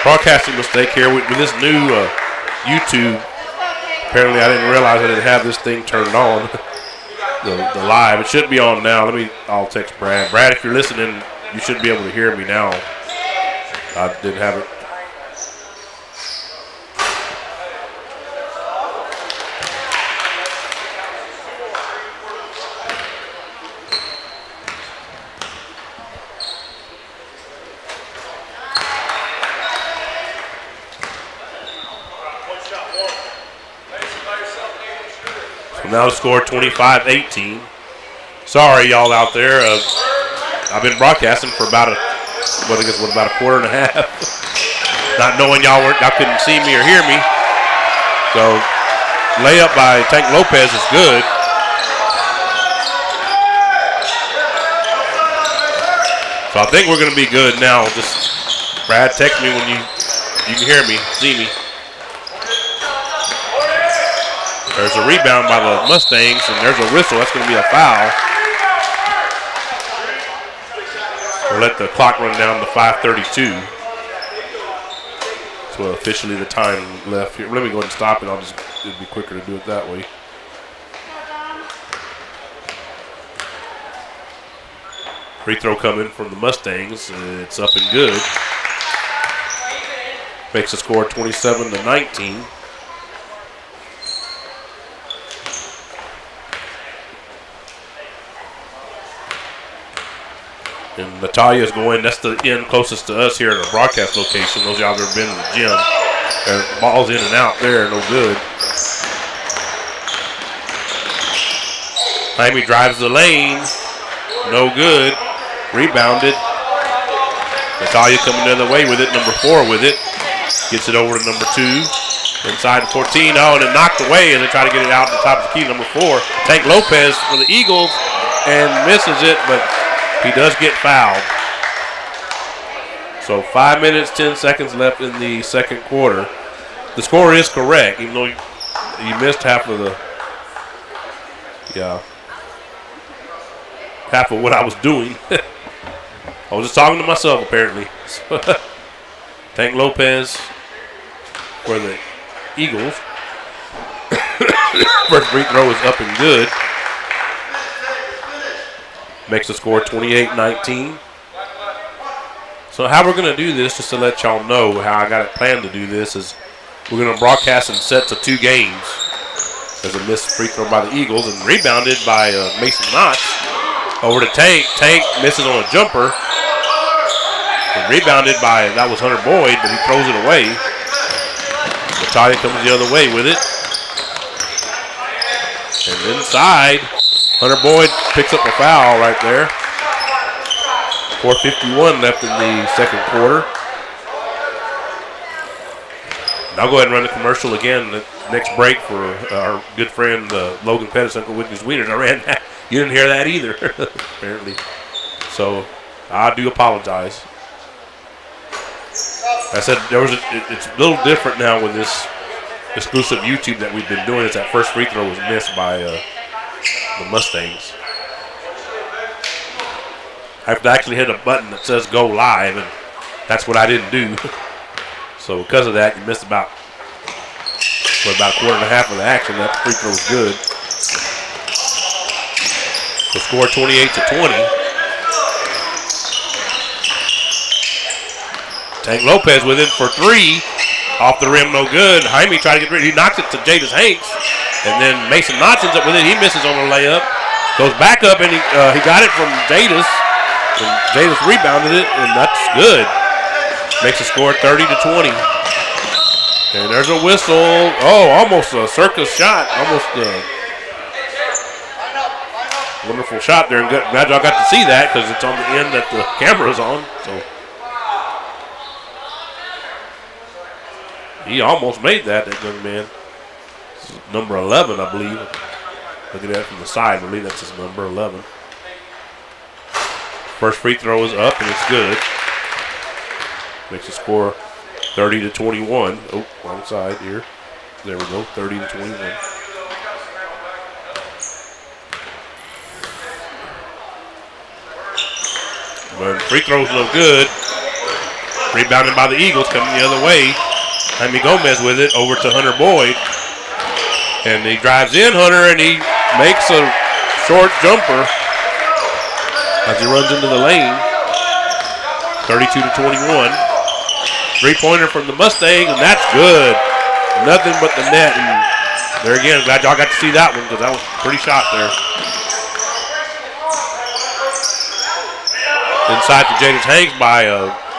broadcasting mistake here with this new YouTube. Apparently, I didn't realize I didn't have this thing turned on. the live. It should be on now. I'll text Brad. Brad, if you're listening, you should be able to hear me now. I didn't have it. Now the score 25-18. Sorry, y'all out there. I've been broadcasting for about a quarter and a half. Not knowing y'all couldn't see me or hear me. So layup by Tank Lopez is good. So I think we're going to be good now. Just Brad, text me when you can hear me, see me. There's a rebound by the Mustangs, and there's a whistle. That's going to be a foul. We'll let the clock run down to 5:32. So officially the time left here. Let me go ahead and stop it. It'll be quicker to do it that way. Free throw coming from the Mustangs. It's up and good. Makes the score 27-19. And Natalia's going. That's the end closest to us here at our broadcast location. Those of y'all have ever been to the gym. There's balls in and out there, no good. Miami drives the lane. No good. Rebounded. Natalia coming the other way with it. Number 4 with it. Gets it over to number 2. Inside the 14. Oh, and it knocked away, and they try to get it out to the top of the key. Number 4. Tank Lopez for the Eagles and misses it, but he does get fouled. So 5 minutes, 10 seconds left in the second quarter. The score is correct, even though he missed half of what I was doing. I was just talking to myself, apparently. Tank Lopez for the Eagles. First free throw is up and good. Makes the score 28-19. So how we're going to do this, just to let y'all know how I got it planned to do this, is we're going to broadcast in sets of 2 games. There's a missed free throw by the Eagles and rebounded by Mason Knotts. Over to Tank. Tank misses on a jumper. And rebounded by, that was Hunter Boyd, but he throws it away. Natalia comes the other way with it. And inside, Hunter Boyd picks up a foul right there. 4:51 left in the second quarter. And I'll go ahead and run the commercial again. The next break for our good friend Logan Pettis, Uncle Whitney's Wieners. I ran that. You didn't hear that either, apparently. So I do apologize. I said it's a little different now with this exclusive YouTube that we've been doing. Is that first free throw was missed by the Mustangs. I have to actually hit a button that says go live, and that's what I didn't do. So because of that, you missed about a quarter and a half of the action. That free throw was good. The score 28-20. Tank Lopez with it for 3. Off the rim, no good. Jaime tried to get rid. He knocks it to Jadis Hanks. And then Mason Knotts ends up with it. He misses on the layup. Goes back up, and he got it from Jadis. And Jadis rebounded it, and that's good. Makes the score 30-20. And there's a whistle. Oh, almost a circus shot. Almost a wonderful shot there. Glad y'all got to see that because it's on the end that the camera's on. So he almost made that young man. This is number 11, I believe. Look at that from the side. I believe that's his number 11. First free throw is up, and it's good. Makes the score 30-21. Oh, wrong side here. There we go, 30-21. But free throws look good. Rebounded by the Eagles, coming the other way. Jaime Gomez with it over to Hunter Boyd. And he drives in Hunter, and he makes a short jumper as he runs into the lane. 32-21. Three-pointer from the Mustangs, and that's good. Nothing but the net. And there again, glad y'all got to see that one because that was a pretty shot there. Inside to Jadis Hanks by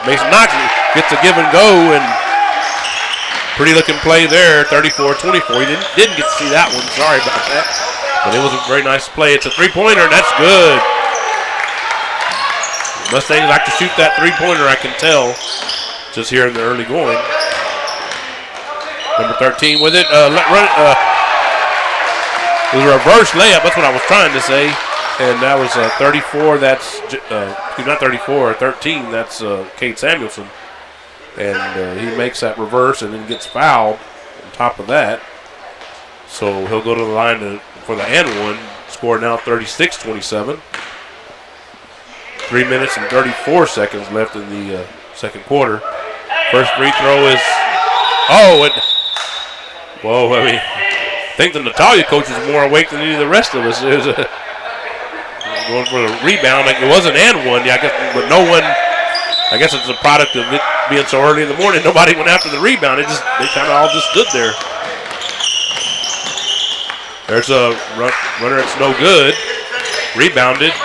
Mason Knox. Gets a give and go, and pretty looking play there, 34-24. You didn't get to see that one. Sorry about that. But it was a very nice play. It's a three-pointer, and that's good. Mustangs like to shoot that three-pointer, I can tell, just here in the early going. Number 13 with it. It was a reverse layup. That's what I was trying to say. And that was 34. That's not 34, 13. That's Cade Samuelson. And he makes that reverse and then gets fouled on top of that. So he'll go to the line for the and one. Score now 36-27. 3 minutes and 34 seconds left in the second quarter. First free throw is, I think the Natalia coach is more awake than any of the rest of us. There's going for the rebound. Like it was an and one, yeah, I guess, but no one. I guess it's a product of it being so early in the morning. Nobody went after the rebound. They kind of all just stood there. There's a runner. It's no good. Rebounded.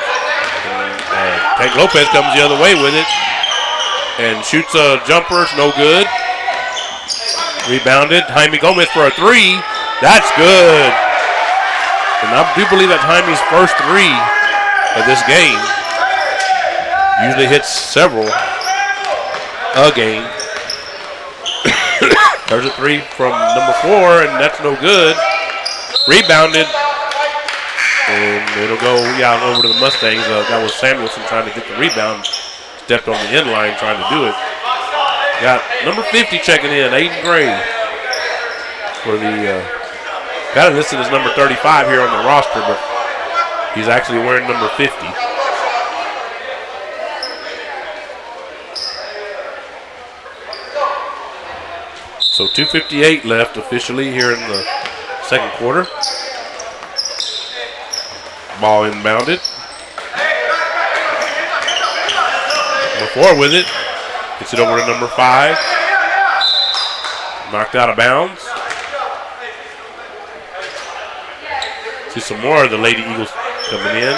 Tank Lopez comes the other way with it and shoots a jumper. It's no good. Rebounded. Jaime Gomez for a three. That's good. And I do believe that's Jaime's first three of this game. Usually hits several a game. There's a three from number 4, and that's no good. Rebounded. And it'll go, over to the Mustangs. That was Samuelson trying to get the rebound. Stepped on the end line trying to do it. Got number 50 checking in, Aiden Gray. For the, got it listed as number 35 here on the roster, but he's actually wearing number 50. So 2:58 left officially here in the second quarter. Ball inbounded. Number 4 with it. Gets it over to number 5. Knocked out of bounds. See some more of the Lady Eagles coming in.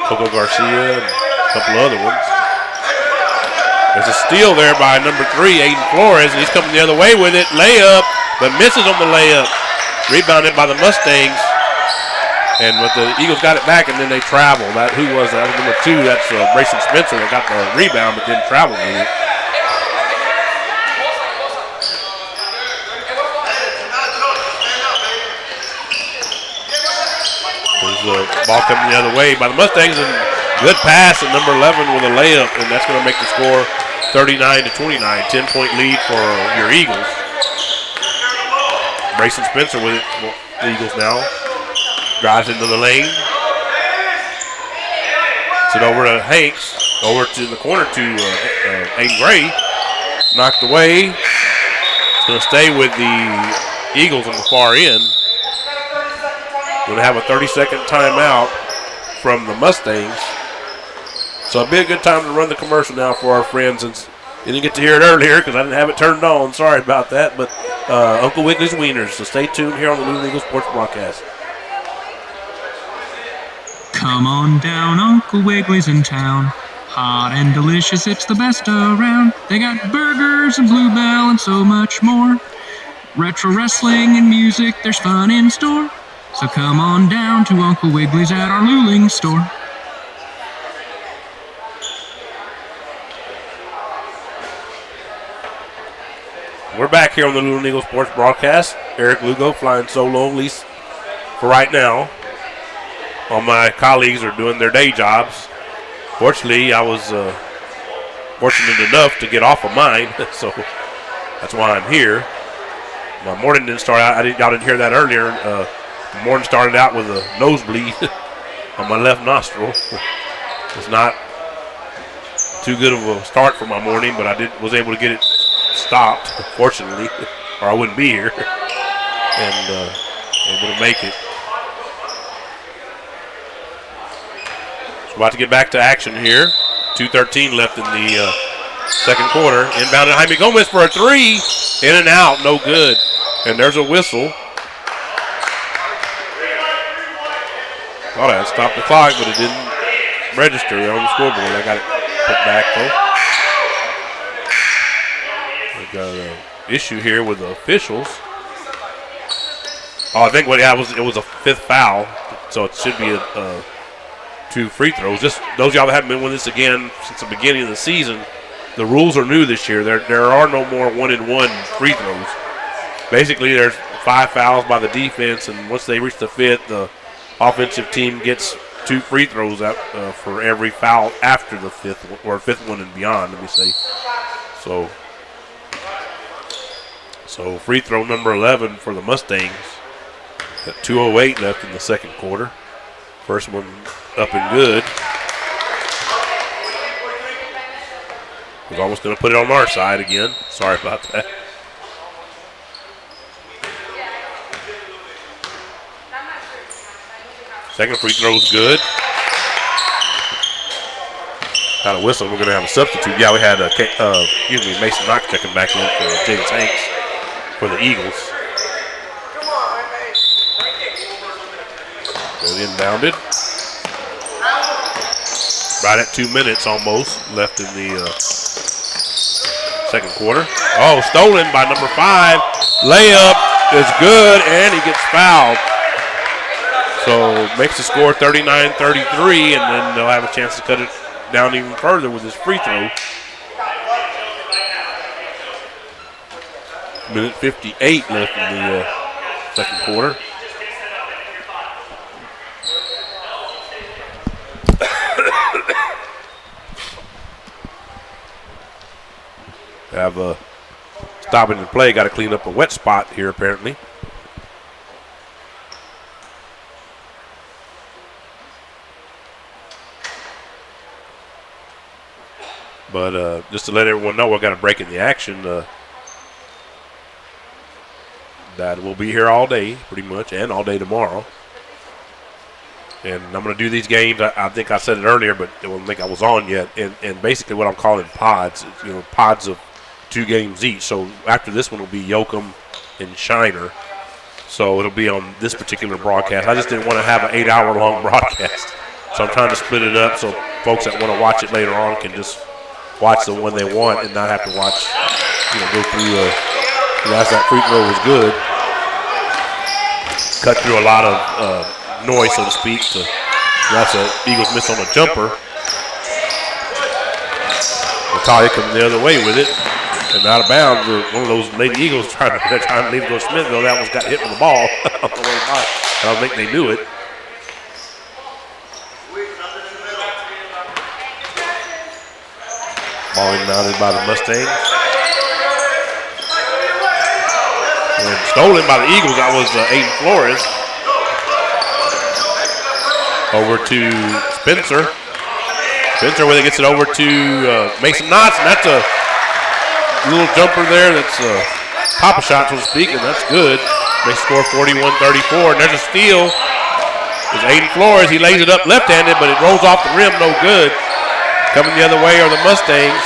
Coco Garcia and a couple other ones. There's a steal there by number 3, Aiden Flores, and he's coming the other way with it. Layup, but misses on the layup. Rebounded by the Mustangs. And but the Eagles got it back, and then they travel. Who was that? That was number 2. That's Brayson Spencer that got the rebound, but didn't travel with it. There's a ball coming the other way by the Mustangs, and good pass at number 11 with a layup, and that's going to make the score 39-29. 10-point lead for your Eagles. Brayson Spencer with it for the Eagles now. Drives into the lane. Gets it over to Hanks. Over to the corner to Aiden Gray. Knocked away. It's going to stay with the Eagles on the far end. Going to have a 30-second timeout from the Mustangs. So it'll be a good time to run the commercial now for our friends. And you didn't get to hear it earlier because I didn't have it turned on. Sorry about that. But Uncle Wiggly's Wieners. So stay tuned here on the Luling Eagles Sports Broadcast. Come on down, Uncle Wiggly's in town. Hot and delicious, it's the best around. They got burgers and Bluebell and so much more. Retro wrestling and music, there's fun in store. So come on down to Uncle Wiggly's at our Luling store. We're back here on the Luling Eagles Sports Broadcast. Eric Lugo flying solo, at least for right now. All my colleagues are doing their day jobs. Fortunately, I was fortunate enough to get off of mine, so that's why I'm here. My morning didn't start out. Y'all didn't hear that earlier. The morning started out with a nosebleed on my left nostril. It's not too good of a start for my morning, but I was able to get it stopped, fortunately, or I wouldn't be here, and able to make it. So about to get back to action here. 2:13 left in the second quarter. Inbound to Jaime Gomez for a three. In and out, no good. And there's a whistle. Thought I had stopped the clock, but it didn't register on the scoreboard. I got it put back though. We've got an issue here with the officials. Oh, I think it was a fifth foul, so it should be a 2 free throws. Just those of y'all that haven't been with us again since the beginning of the season, the rules are new this year. There are no more 1-and-1 free throws. Basically, there's 5 fouls by the defense, and once they reach the 5th, the offensive team gets 2 free throws out, for every foul after the 5th or 5th one and beyond. Let me say. So free throw number 11 for the Mustangs. Got 2:08 left in the second quarter. First one up and good. Was almost going to put it on our side again. Sorry about that. Second free throw is good. Got a whistle. We're going to have a substitute. Yeah, we had Mason Knox checking back in for James Hanks for the Eagles. Inbounded. Right at 2 minutes almost left in the second quarter. Oh, stolen by number 5. Layup is good, and he gets fouled. So makes the score 39-33, and then they'll have a chance to cut it down even further with his free throw. Minute 58 left in the second quarter. Have a stopping the play. Got to clean up a wet spot here apparently. But just to let everyone know, we've got a break in the action. That will be here all day, pretty much, and all day tomorrow. And I'm going to do these games. I think I said it earlier, but I don't think I was on yet. And basically, what I'm calling pods, pods of 2 games each. So after this one will be Yoakum and Shiner. So it'll be on this particular broadcast. I just didn't want to have an 8-hour-long broadcast. So I'm trying to split it up so folks that want to watch it later on can just watch the one they want and not have to watch, go through. That free throw was good. Cut through a lot of noise, so to speak. That's an Eagles miss on a jumper. Natalia coming the other way with it. And out of bounds, one of those Lady Eagles trying to leave it to Smithville. That one's got hit with the ball on the way by. I don't think they knew it. Ball inbounded by the Mustangs. And stolen by the Eagles. That was Aiden Flores. Over to Spencer. Spencer where he gets it over to Mason Knotts, and that's a little jumper there that's a pop-a shot, so to speak, and that's good. They score 41-34, and there's a steal. It's Aiden Flores. He lays it up left-handed, but it rolls off the rim, no good. Coming the other way are the Mustangs.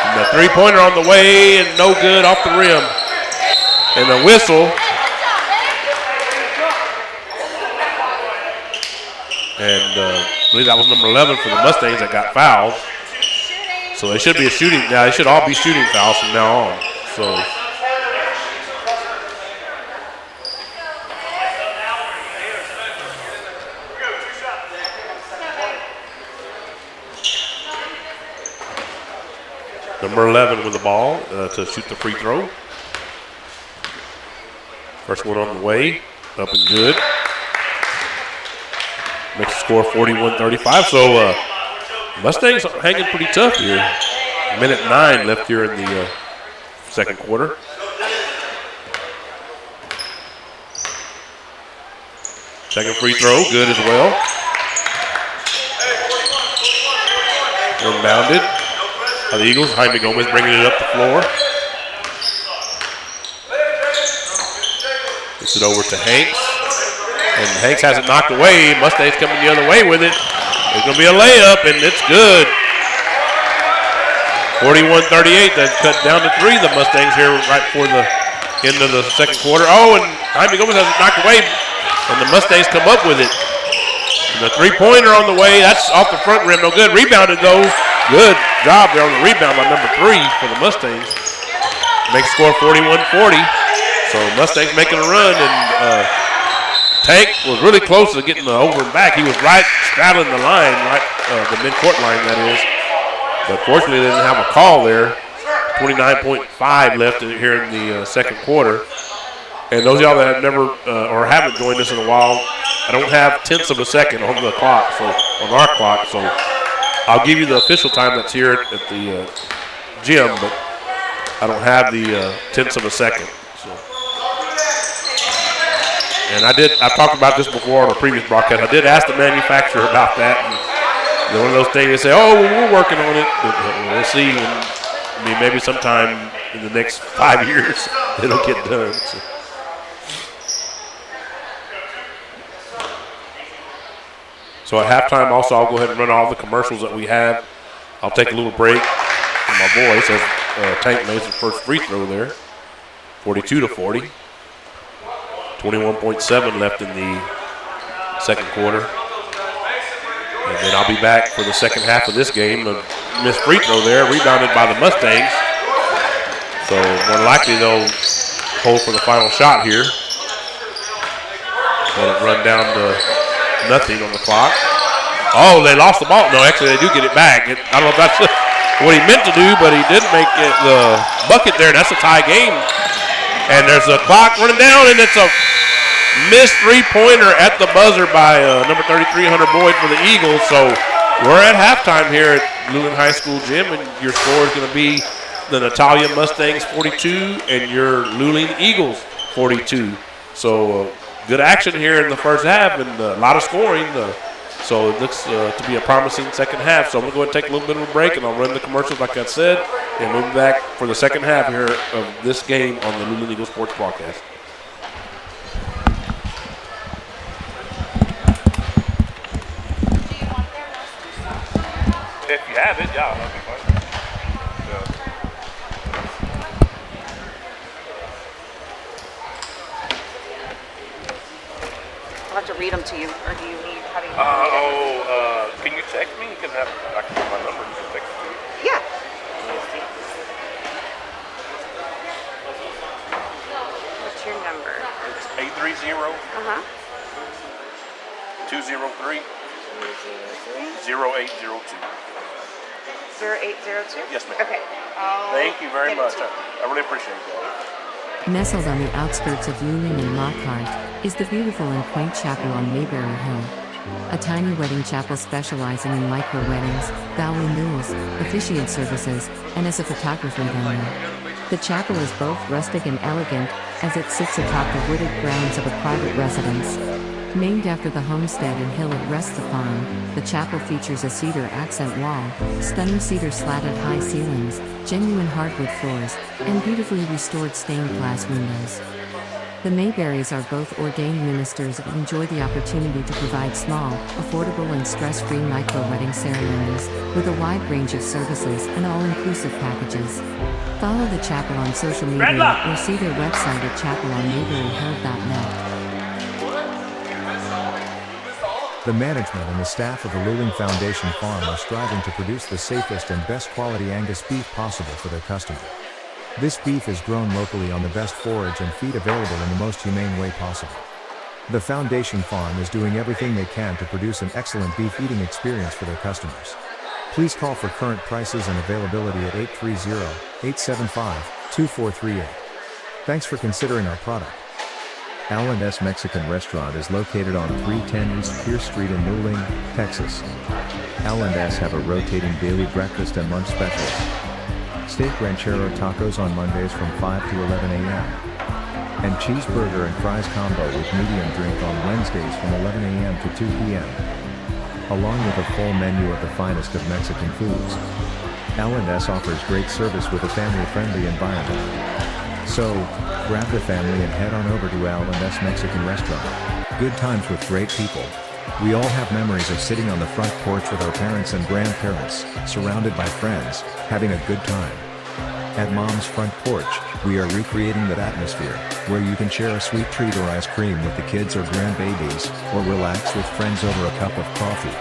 And the three-pointer on the way, and no good off the rim. And a whistle. And I believe that was number 11 for the Mustangs that got fouled. So they should be a shooting. Now they should all be shooting fouls from now on. So number 11 with the ball to shoot the free throw. First one on the way, up and good. Makes the score 41-35. So Mustangs are hanging pretty tough here. Minute 9 left here in the second quarter. Second free throw, good as well. Inbounded by the Eagles. Jaime Gomez bringing it up the floor. Gets it over to Hanks. And Hanks has it knocked away. Mustangs coming the other way with it. It's going to be a layup, and it's good. 41-38. That's cut down to 3. The Mustangs here right before the end of the second quarter. Oh, and Jaime Gomez has it knocked away, and the Mustangs come up with it. And the three-pointer on the way. That's off the front rim. No good. Rebounded, though. Good job there on the rebound by number 3 for the Mustangs. Makes the score 41-40. So Mustangs making a run, and Tank was really close to getting the over and back. He was right straddling the line, right, the midcourt line, that is. But fortunately, they didn't have a call there. 29.5 left here in the second quarter. And those of y'all that have never or haven't joined us in a while, I don't have tenths of a second on the clock, so on our clock. So I'll give you the official time that's here at the gym, but I don't have the tenths of a second. So. And I've talked about this before on a previous broadcast. I did ask the manufacturer about that. And one of those things, they say, oh, well, we're working on it. But we'll see. And, I mean, maybe sometime in the next 5 years it'll get done. So at halftime, also, I'll go ahead and run all the commercials that we have. I'll take a little break from my voice as Tank makes his first free throw there. 42-40. 21.7 left in the second quarter. And then I'll be back for the second half of this game. A missed free throw there, rebounded by the Mustangs. So more likely they'll hold for the final shot here. Let it run down to nothing on the clock. Oh, they lost the ball. No, actually they do get it back. I don't know if that's what he meant to do, but he did make it the bucket there. That's a tie game. And there's a clock running down, and it's a missed three-pointer at the buzzer by number 33, Hunter Boyd for the Eagles. So we're at halftime here at Luling High School Gym, and your score is going to be the Natalia Mustangs 42 and your Luling Eagles 42. So good action here in the first half and a lot of scoring. So it looks to be a promising second half. So I'm going to go ahead and take a little bit of a break, and I'll run the commercials like I said, and we'll be back for the second half here of this game on the Luling Eagles Sports Broadcast. If you have it, yeah, that'd be fine. I'll have to read them to you, or do you need, how do you can you text me? You can have, I can put my number, you can text it to me. Yeah. What's your number? It's 830 203 0802. 0802? Yes, ma'am. Okay. Thank you very much. I really appreciate that. Nestled on the outskirts of Luling and Lockhart is the beautiful and quaint chapel on Mayberry Hill. A tiny wedding chapel specializing in micro-weddings, vow renewals, officiant services, and as a photography venue. The chapel is both rustic and elegant, as it sits atop the wooded grounds of a private residence. Named after the homestead and hill it rests upon, the chapel features a cedar accent wall, stunning cedar slatted high ceilings, genuine hardwood floors, and beautifully restored stained glass windows. The Mayberrys are both ordained ministers and enjoy the opportunity to provide small, affordable and stress-free micro-wedding ceremonies, with a wide range of services and all-inclusive packages. Follow the chapel on social media or see their website at chapelonmayberryhill.net. The management and the staff of the Luling Foundation Farm are striving to produce the safest and best quality Angus beef possible for their customer. This beef is grown locally on the best forage and feed available in the most humane way possible. The Foundation Farm is doing everything they can to produce an excellent beef eating experience for their customers. Please call for current prices and availability at 830-875-2438. Thanks for considering our product. L&S Mexican Restaurant is located on 310 East Pierce Street in Luling, Texas. L&S have a rotating daily breakfast and lunch specials. Steak ranchero tacos on Mondays from 5 to 11 a.m. And cheeseburger and fries combo with medium drink on Wednesdays from 11 a.m. to 2 p.m. along with a full menu of the finest of Mexican foods. L&S offers great service with a family-friendly environment. So, grab the family and head on over to L&S Mexican Restaurant. Good times with great people. We all have memories of sitting on the front porch with our parents and grandparents, surrounded by friends, having a good time. At Mom's Front Porch, we are recreating that atmosphere, where you can share a sweet treat or ice cream with the kids or grandbabies, or relax with friends over a cup of coffee.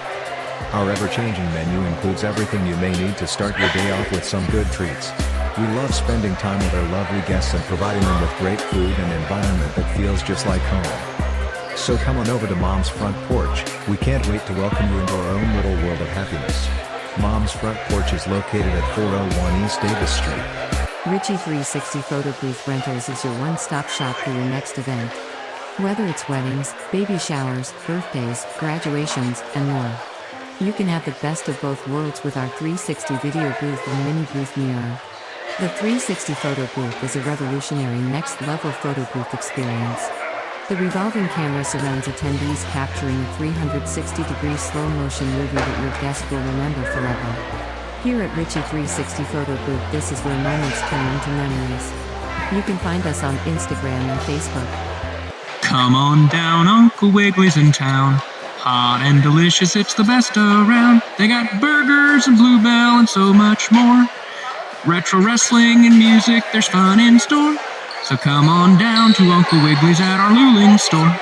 Our ever-changing menu includes everything you may need to start your day off with some good treats. We love spending time with our lovely guests and providing them with great food and an environment that feels just like home. So come on over to Mom's Front Porch. We can't wait to welcome you into our own little world of happiness. Mom's Front Porch is located at 401 East Davis Street. Richie 360 Photo Booth Rentals is your one-stop shop for your next event. Whether it's weddings, baby showers, birthdays, graduations, and more. You can have the best of both worlds with our 360 video booth and mini booth mirror. The 360 Photo Booth is a revolutionary next-level photo booth experience. The revolving camera surrounds attendees, capturing a 360-degree slow-motion movie that your guests will remember forever. Here at Richie 360 Photo Booth, this is where moments turn into memories. You can find us on Instagram and Facebook. Come on down, Uncle Wiggly's in town. Hot and delicious, it's the best around. They got burgers and Bluebell and so much more. Retro wrestling and music, there's fun in store. So come on down to Uncle Wiggly's at our Luling store.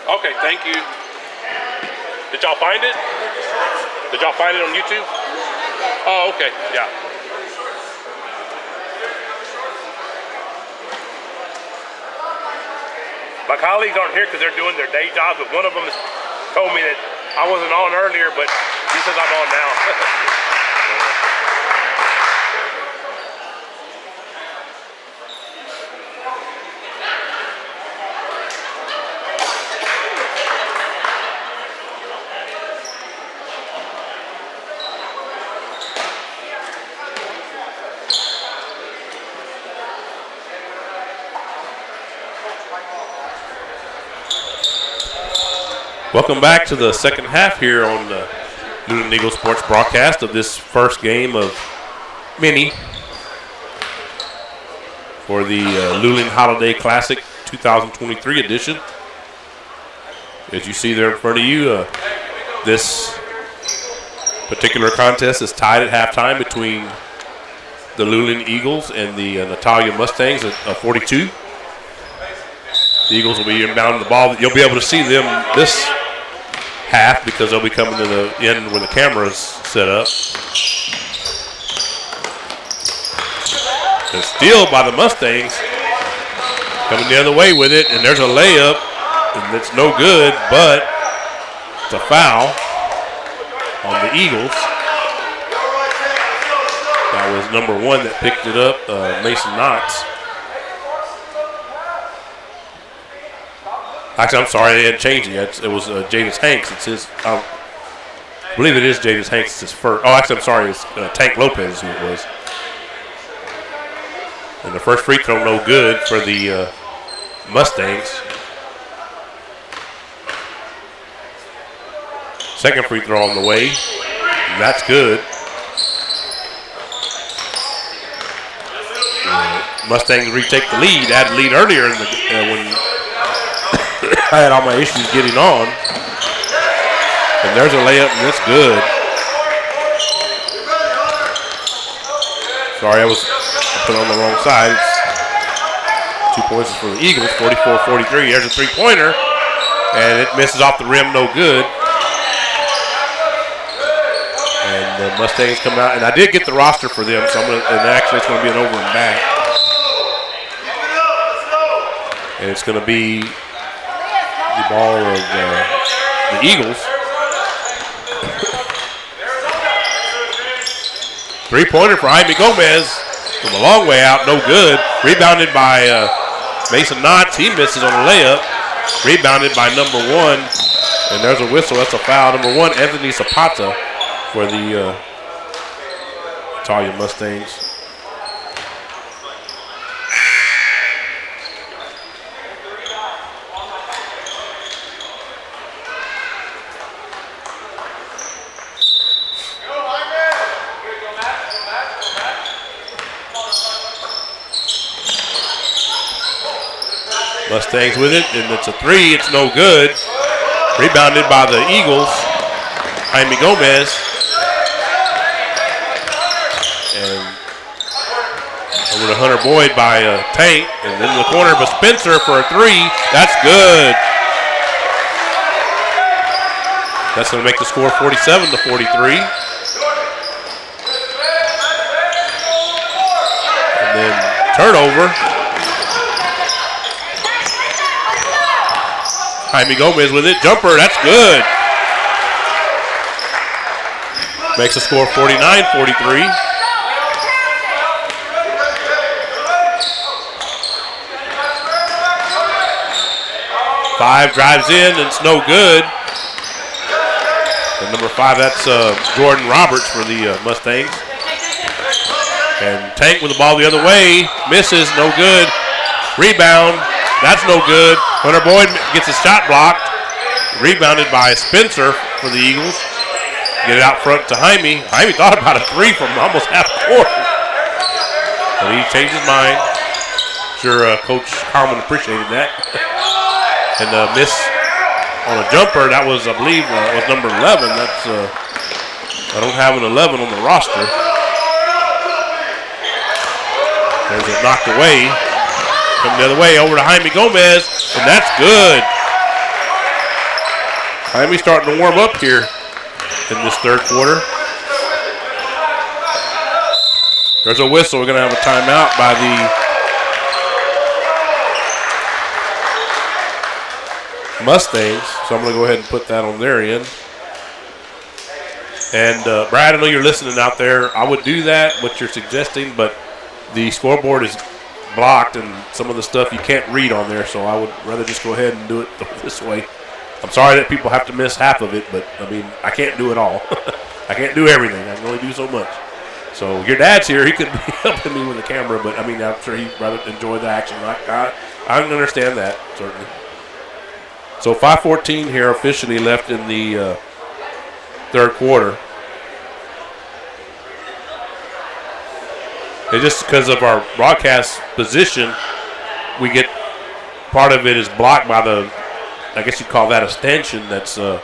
Okay, thank you. Did y'all find it? Did y'all find it on YouTube? Oh, okay, yeah. My colleagues aren't here because they're doing their day jobs, but one of them told me that I wasn't on earlier, but he says I'm on now. Welcome back to the second half here on the Luling Eagle Sports broadcast of this first game of mini for the Luling Holiday Classic 2023 edition. As you see there in front of you, this particular contest is tied at halftime between the Luling Eagles and the Natalia Mustangs at 42. The Eagles will be inbounding the ball. You'll be able to see them this half because they'll be coming to the end where the camera's set up. And steal by the Mustangs. Coming the other way with it, and there's a layup, and it's no good, but it's a foul on the Eagles. That was number 1 that picked it up, Mason Knotts. Actually, I'm sorry, they hadn't changed it yet. It was Jadis Hanks. It's his. I believe it is Jadis Hanks. It's his first. Oh, actually, I'm sorry. It's Tank Lopez who it was. And the first free throw, no good for the Mustangs. Second free throw on the way. And that's good. Mustangs retake the lead. Had the lead earlier in the when I had all my issues getting on. And there's a layup, and it's good. Sorry, I put on the wrong side. It's 2 points for the Eagles, 44-43. There's a three-pointer, and it misses off the rim, no good. And the Mustangs come out, and I did get the roster for them, so actually it's going to be an over and back. And it's going to be the ball of the Eagles. Three-pointer for Jaime Gomez from a long way out, no good. Rebounded by Mason Knotts. He misses on the layup. Rebounded by number 1. And there's a whistle. That's a foul. Number 1, Anthony Zapata for the Natalia Mustangs. Mustangs with it, and it's a 3. It's no good. Rebounded by the Eagles. Jaime Gomez. And over to Hunter Boyd by Tank. And then in the corner by Spencer for a 3. That's good. That's going to make the score 47-43. And then turnover. Jaime Gomez with it. Jumper, that's good. Makes the score 49-43. Five drives in, and it's no good. And number 5, that's Jordan Roberts for the Mustangs. And Tank with the ball the other way. Misses, no good. Rebound. That's no good. Hunter Boyd gets his shot blocked. Rebounded by Spencer for the Eagles. Get it out front to Jaime. Jaime thought about a 3 from almost half court. But he changed his mind. Sure, Coach Carmen appreciated that. And miss on a jumper. That was, I believe, was number 11. That's I don't have an 11 on the roster. There's it knocked away. Coming the other way over to Jaime Gomez, and that's good. Jaime starting to warm up here in this third quarter. There's a whistle. We're going to have a timeout by the Mustangs, so I'm going to go ahead and put that on their end. And Brad, I know you're listening out there. I would do that, what you're suggesting, but the scoreboard is blocked and some of the stuff you can't read on there, so I would rather just go ahead and do it this way. I'm sorry that people have to miss half of it, but I mean, I can't do it all. I can't do everything. I can only do so much. So your dad's here. He could be helping me with the camera, but I mean, I'm sure he'd rather enjoy the action. I can understand that, certainly. So 5:14 here officially left in the third quarter. And just because of our broadcast position, we get part of it is blocked by the, I guess you'd call that a stanchion that's in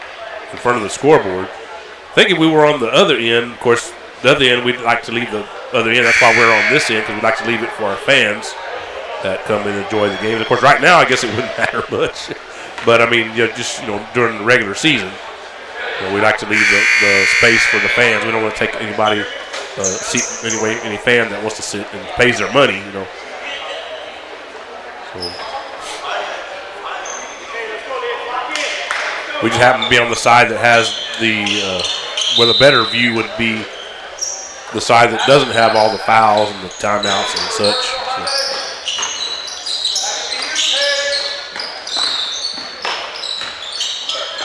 front of the scoreboard. I think if we were on the other end, of course, the other end, we'd like to leave the other end. That's why we're on this end, because we'd like to leave it for our fans that come and enjoy the game. And of course, right now, I guess it wouldn't matter much. But I mean, just during the regular season, we like to leave the space for the fans. We don't want to take anybody. Seat anyway, any fan that wants to sit and pays their money, So. We just happen to be on the side that has where the better view would be the side that doesn't have all the fouls and the timeouts and such. So.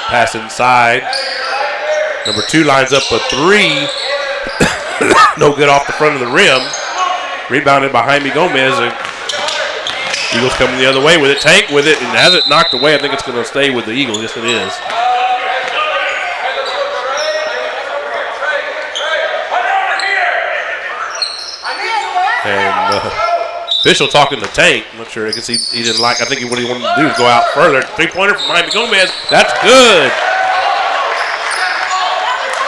Pass inside. Number 2 lines up a 3. No good off the front of the rim. Rebounded by Jaime Gomez. Eagles coming the other way with it. Tank with it, and has it knocked away. I think it's going to stay with the Eagles. Yes, it is. And official talking to Tank. I'm not sure. I guess he didn't like. I think what he wanted to do is go out further. 3-pointer from Jaime Gomez. That's good.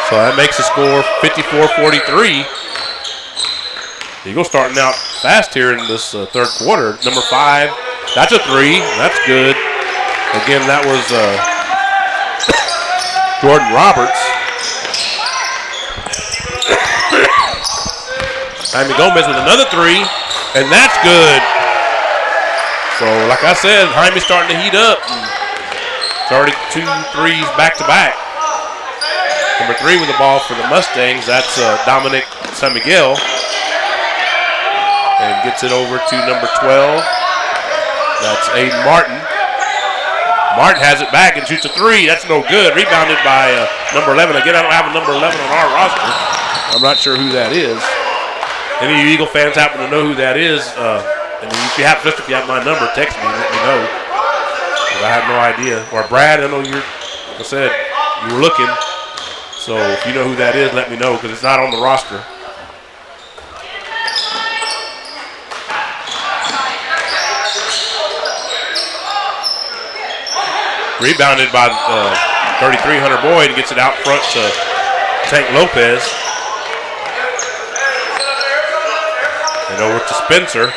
So that makes the score 54-43. Eagles starting out fast here in this third quarter. Number 5, that's a 3. That's good. Again, that was Jordan Roberts. Jaime Gomez with another 3, and that's good. So, like I said, Jaime's starting to heat up. It's already 2 threes back to back. Number 3 with the ball for the Mustangs, that's Dominic San Miguel. And gets it over to number 12. That's Aiden Martin. Martin has it back and shoots a three. That's no good. Rebounded by number 11. Again, I don't have a number 11 on our roster. I'm not sure who that is. Any of you Eagle fans happen to know who that is? And if you have my number, text me and let me know. Because I have no idea. Or Brad, I know like I said, you were looking. So if you know who that is, let me know because it's not on the roster. Rebounded by 33 Hunter Boyd and gets it out front to Tank Lopez. And over to Spencer.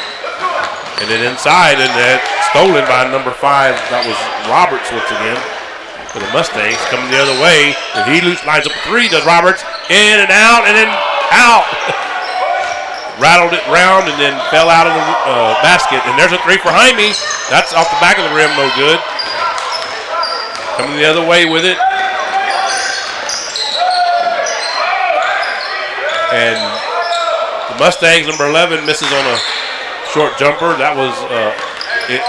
And then inside, and that stolen by number 5. That was Roberts once again for the Mustangs. Coming the other way. And he lines up a three, does Roberts. In and out, and then out. Rattled it round and then fell out of the basket. And there's a three for Jaime. That's off the back of the rim, no good. Coming the other way with it. And the Mustangs, number 11, misses on a short jumper. That was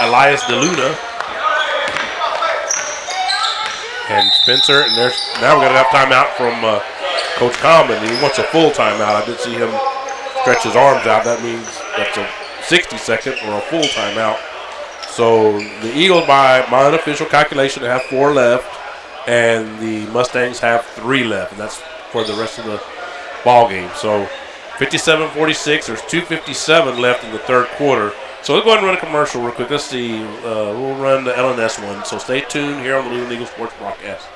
Elias DeLuna. And Spencer, and now we're going to have timeout from Coach Common. He wants a full timeout. I did see him stretch his arms out. That means that's a 60-second or a full timeout. So the Eagles, by my unofficial calculation, have 4 left, and the Mustangs have 3 left, and that's for the rest of the ball game. So 57-46. There's 2:57 left in the third quarter. So let's go ahead and run a commercial real quick. Let's see. We'll run the LNS one. So stay tuned here on the Luling Eagle Sports Broadcast.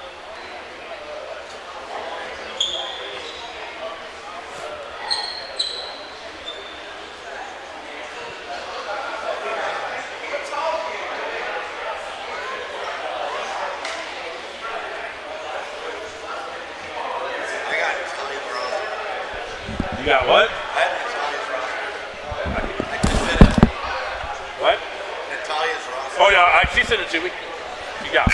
You got what? What? Natalia's roster. Oh, yeah, she sent it to me. You got it.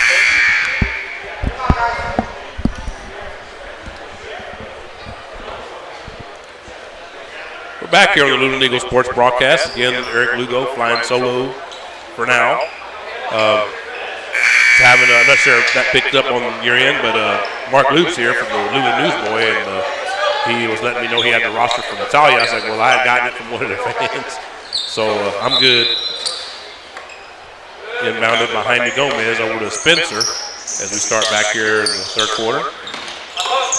We're back here on the Luling Eagle Sports Broadcast. Again, Eric Lugo flying solo for now. I'm not sure if that picked up on your end, but Mark Loops here from the Luling Newsboy, and he was letting me know he had the roster for Natalia. I was like, well, I had gotten it from one of their fans. So I'm good. Inbounded behind Jaime Gomez over to Spencer as we start back here in the third quarter.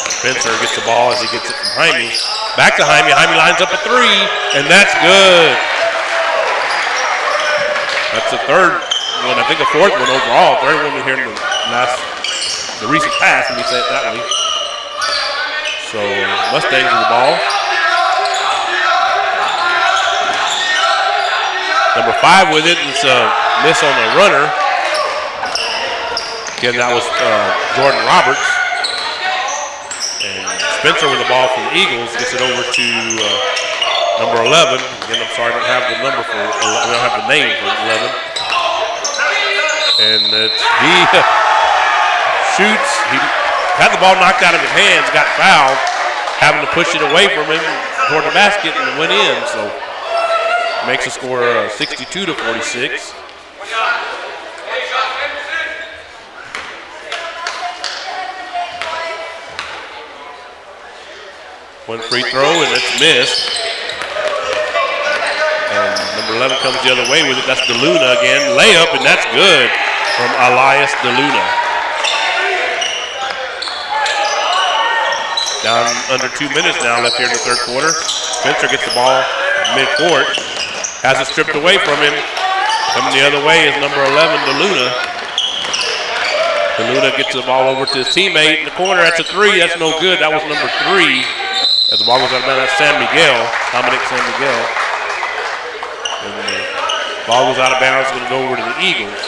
Spencer gets the ball as he gets it from Jaime. Back to Jaime. Jaime lines up a three, and that's good. That's the third one. I think the fourth one overall. Third one here in the recent past, let me say it that way. So Mustangs with the ball. Number 5 with it. It's a miss on the runner. Again, that was Jordan Roberts. And Spencer with the ball for the Eagles gets it over to number 11. Again, I'm sorry, I don't have the number for 11. I don't have the name for 11. And he shoots. He had the ball knocked out of his hands, got fouled, having to push it away from him toward the basket and went in. So makes the score 62-46. One free throw and it's missed. And number 11 comes the other way with it. That's DeLuna again. Layup, and that's good from Elias DeLuna. Down under 2 minutes now left here in the third quarter. Spencer gets the ball mid-court. Has it stripped away from him. Coming the other way is number 11, DeLuna. DeLuna gets the ball over to his teammate in the corner. That's a three. That's no good. That was number 3. As the ball goes out of bounds, that's San Miguel. Dominic San Miguel. And the ball goes out of bounds. It's going to go over to the Eagles.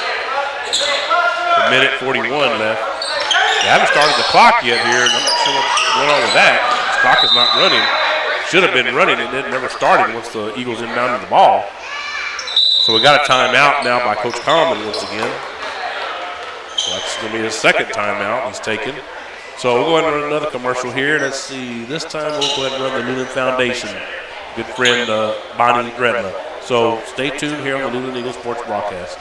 A minute 41 left. They haven't started the clock yet here. I'm not sure what's going on with that. The clock is not running. Should have been running, and it never started once the Eagles inbounded the ball. So we got a timeout now by Coach Coleman once again. So that's going to be his second timeout he's taken. So we'll go ahead and run another commercial here. Let's see. This time we'll go ahead and run the Luling Foundation. Good friend Bonnie Gretna. So stay tuned here on the Luling Eagles Sports broadcast.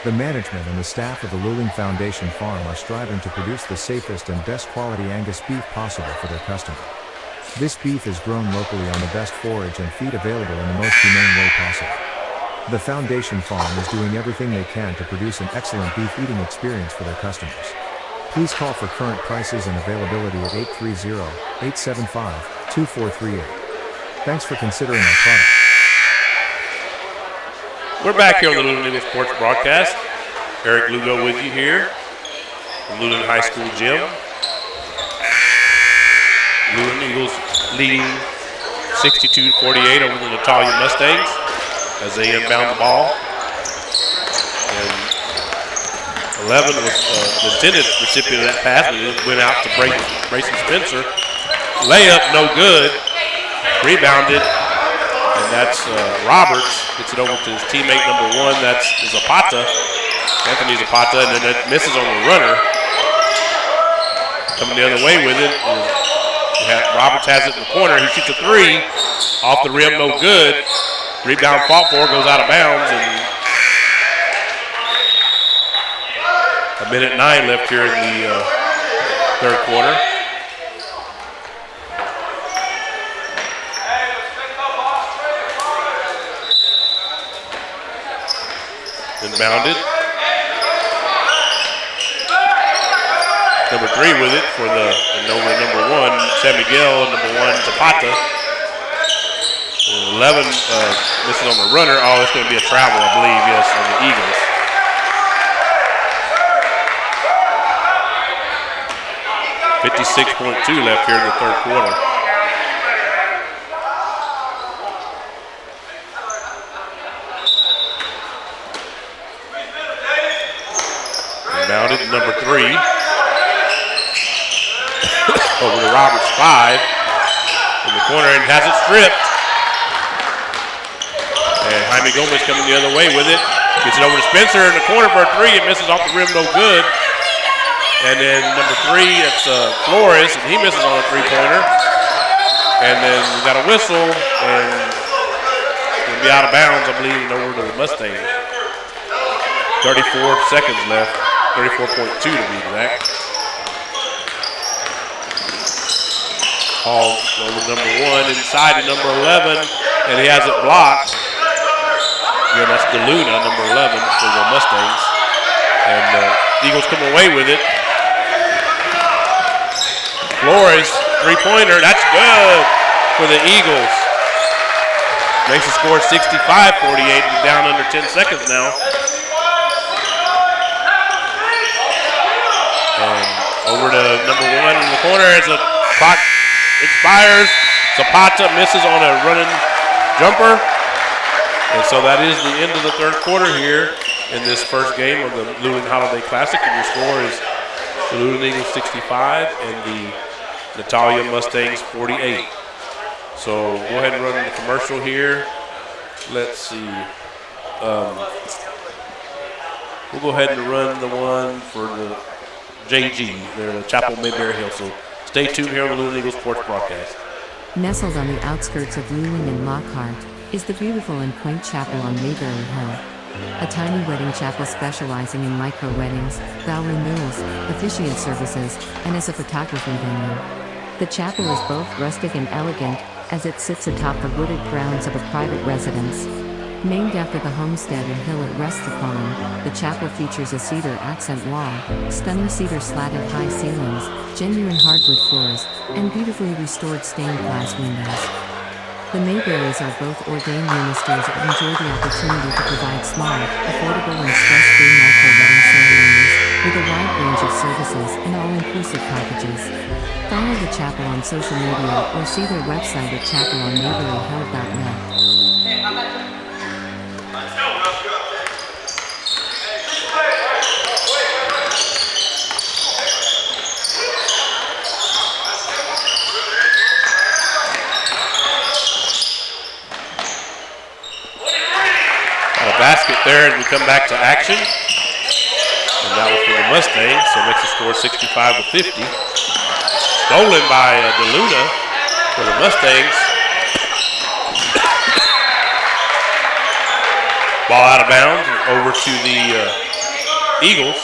The management and the staff of the Luling Foundation Farm are striving to produce the safest and best quality Angus beef possible for their customer. This beef is grown locally on the best forage and feed available in the most humane way possible. The Foundation Farm is doing everything they can to produce an excellent beef eating experience for their customers. Please call for current prices and availability at 830-875-2438. Thanks for considering our product. We're back here on the Luling Eagles Sports broadcast. Eric Lugo with you here from Luling High School Gym. Luling Eagles leading 62-48 over the Natalia Mustangs as they inbound the ball. And 11 was the intended recipient of that pass, but it went out to Brayson Spencer. Layup, no good. Rebounded, and that's Roberts. Gets it over to his teammate number 1. That's Zapata, Anthony Zapata, and then it misses on the runner. Coming the other way with it. Roberts has it in the corner. He shoots a 3 off the rim, no good. Rebound fought for, goes out of bounds, and a minute 9 left here in the third quarter. Inbounded. Number 3 with it for the number 1, San Miguel, and number 1, Zapata. 11 misses on the runner. Oh, it's going to be a travel, I believe, yes, on the Eagles. .2 left here in the third quarter. Inbounded, number 3. Over to Roberts, 5. In the corner and has it stripped. And Jaime Gomez coming the other way with it. Gets it over to Spencer in the corner for a 3. It misses off the rim, no good. And then number 3, it's Flores, and he misses on a 3-pointer. And then we got a whistle, and it's going to be out of bounds, I believe, and over to the Mustangs. 34 seconds left, 34.2 to be exact. Hall over number 1, inside to number 11, and he has it blocked. Again, that's DeLuna, number 11 for the Mustangs. And the Eagles come away with it. Flores, 3-pointer, that's good for the Eagles. Makes the score 65-48, we're down under 10 seconds now. And over to number 1 in the corner as the clock expires. Zapata misses on a running jumper. And so that is the end of the third quarter here in this first game of the Luling Holiday Classic. And your score is the Luling Eagles 65 and the Natalia Mustangs 48. So go ahead and run the commercial here. Let's see. We'll go ahead and run the one for the JG. They're the Chapel Mayberry Hill. So stay tuned here on the Luling Eagles Sports broadcast. Nestled on the outskirts of Luling and Lockhart is the beautiful and quaint chapel on Mayberry Hill. A tiny wedding chapel specializing in micro weddings, vow renewals, officiant services, and as a photography venue. The chapel is both rustic and elegant, as it sits atop the wooded grounds of a private residence. Named after the homestead and hill it rests upon, the chapel features a cedar accent wall, stunning cedar slatted high ceilings, genuine hardwood floors, and beautifully restored stained glass windows. The Mayberrys are both ordained ministers and enjoy the opportunity to provide small, affordable, and stress-free micro-wedding ceremonies, with a wide range of services and all-inclusive packages. Follow the chapel on social media or see their website at chapelonmayberryhill.net. Basket there as we come back to action. And that was for the Mustangs, so it makes the score 65-50. Stolen by DeLuna for the Mustangs. Ball out of bounds and over to the Eagles.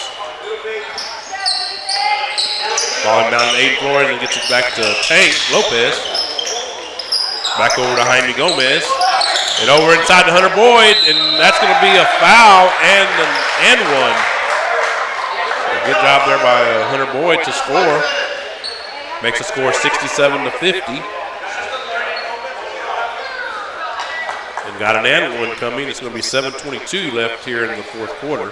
Ball inbound to Aiden Flores and gets it back to Tank Lopez. Back over to Jaime Gomez. And over inside to Hunter Boyd, and that's going to be a foul and one. So good job there by Hunter Boyd to score. Makes the score 67-50. And got an and one coming. It's going to be 7:22 left here in the fourth quarter.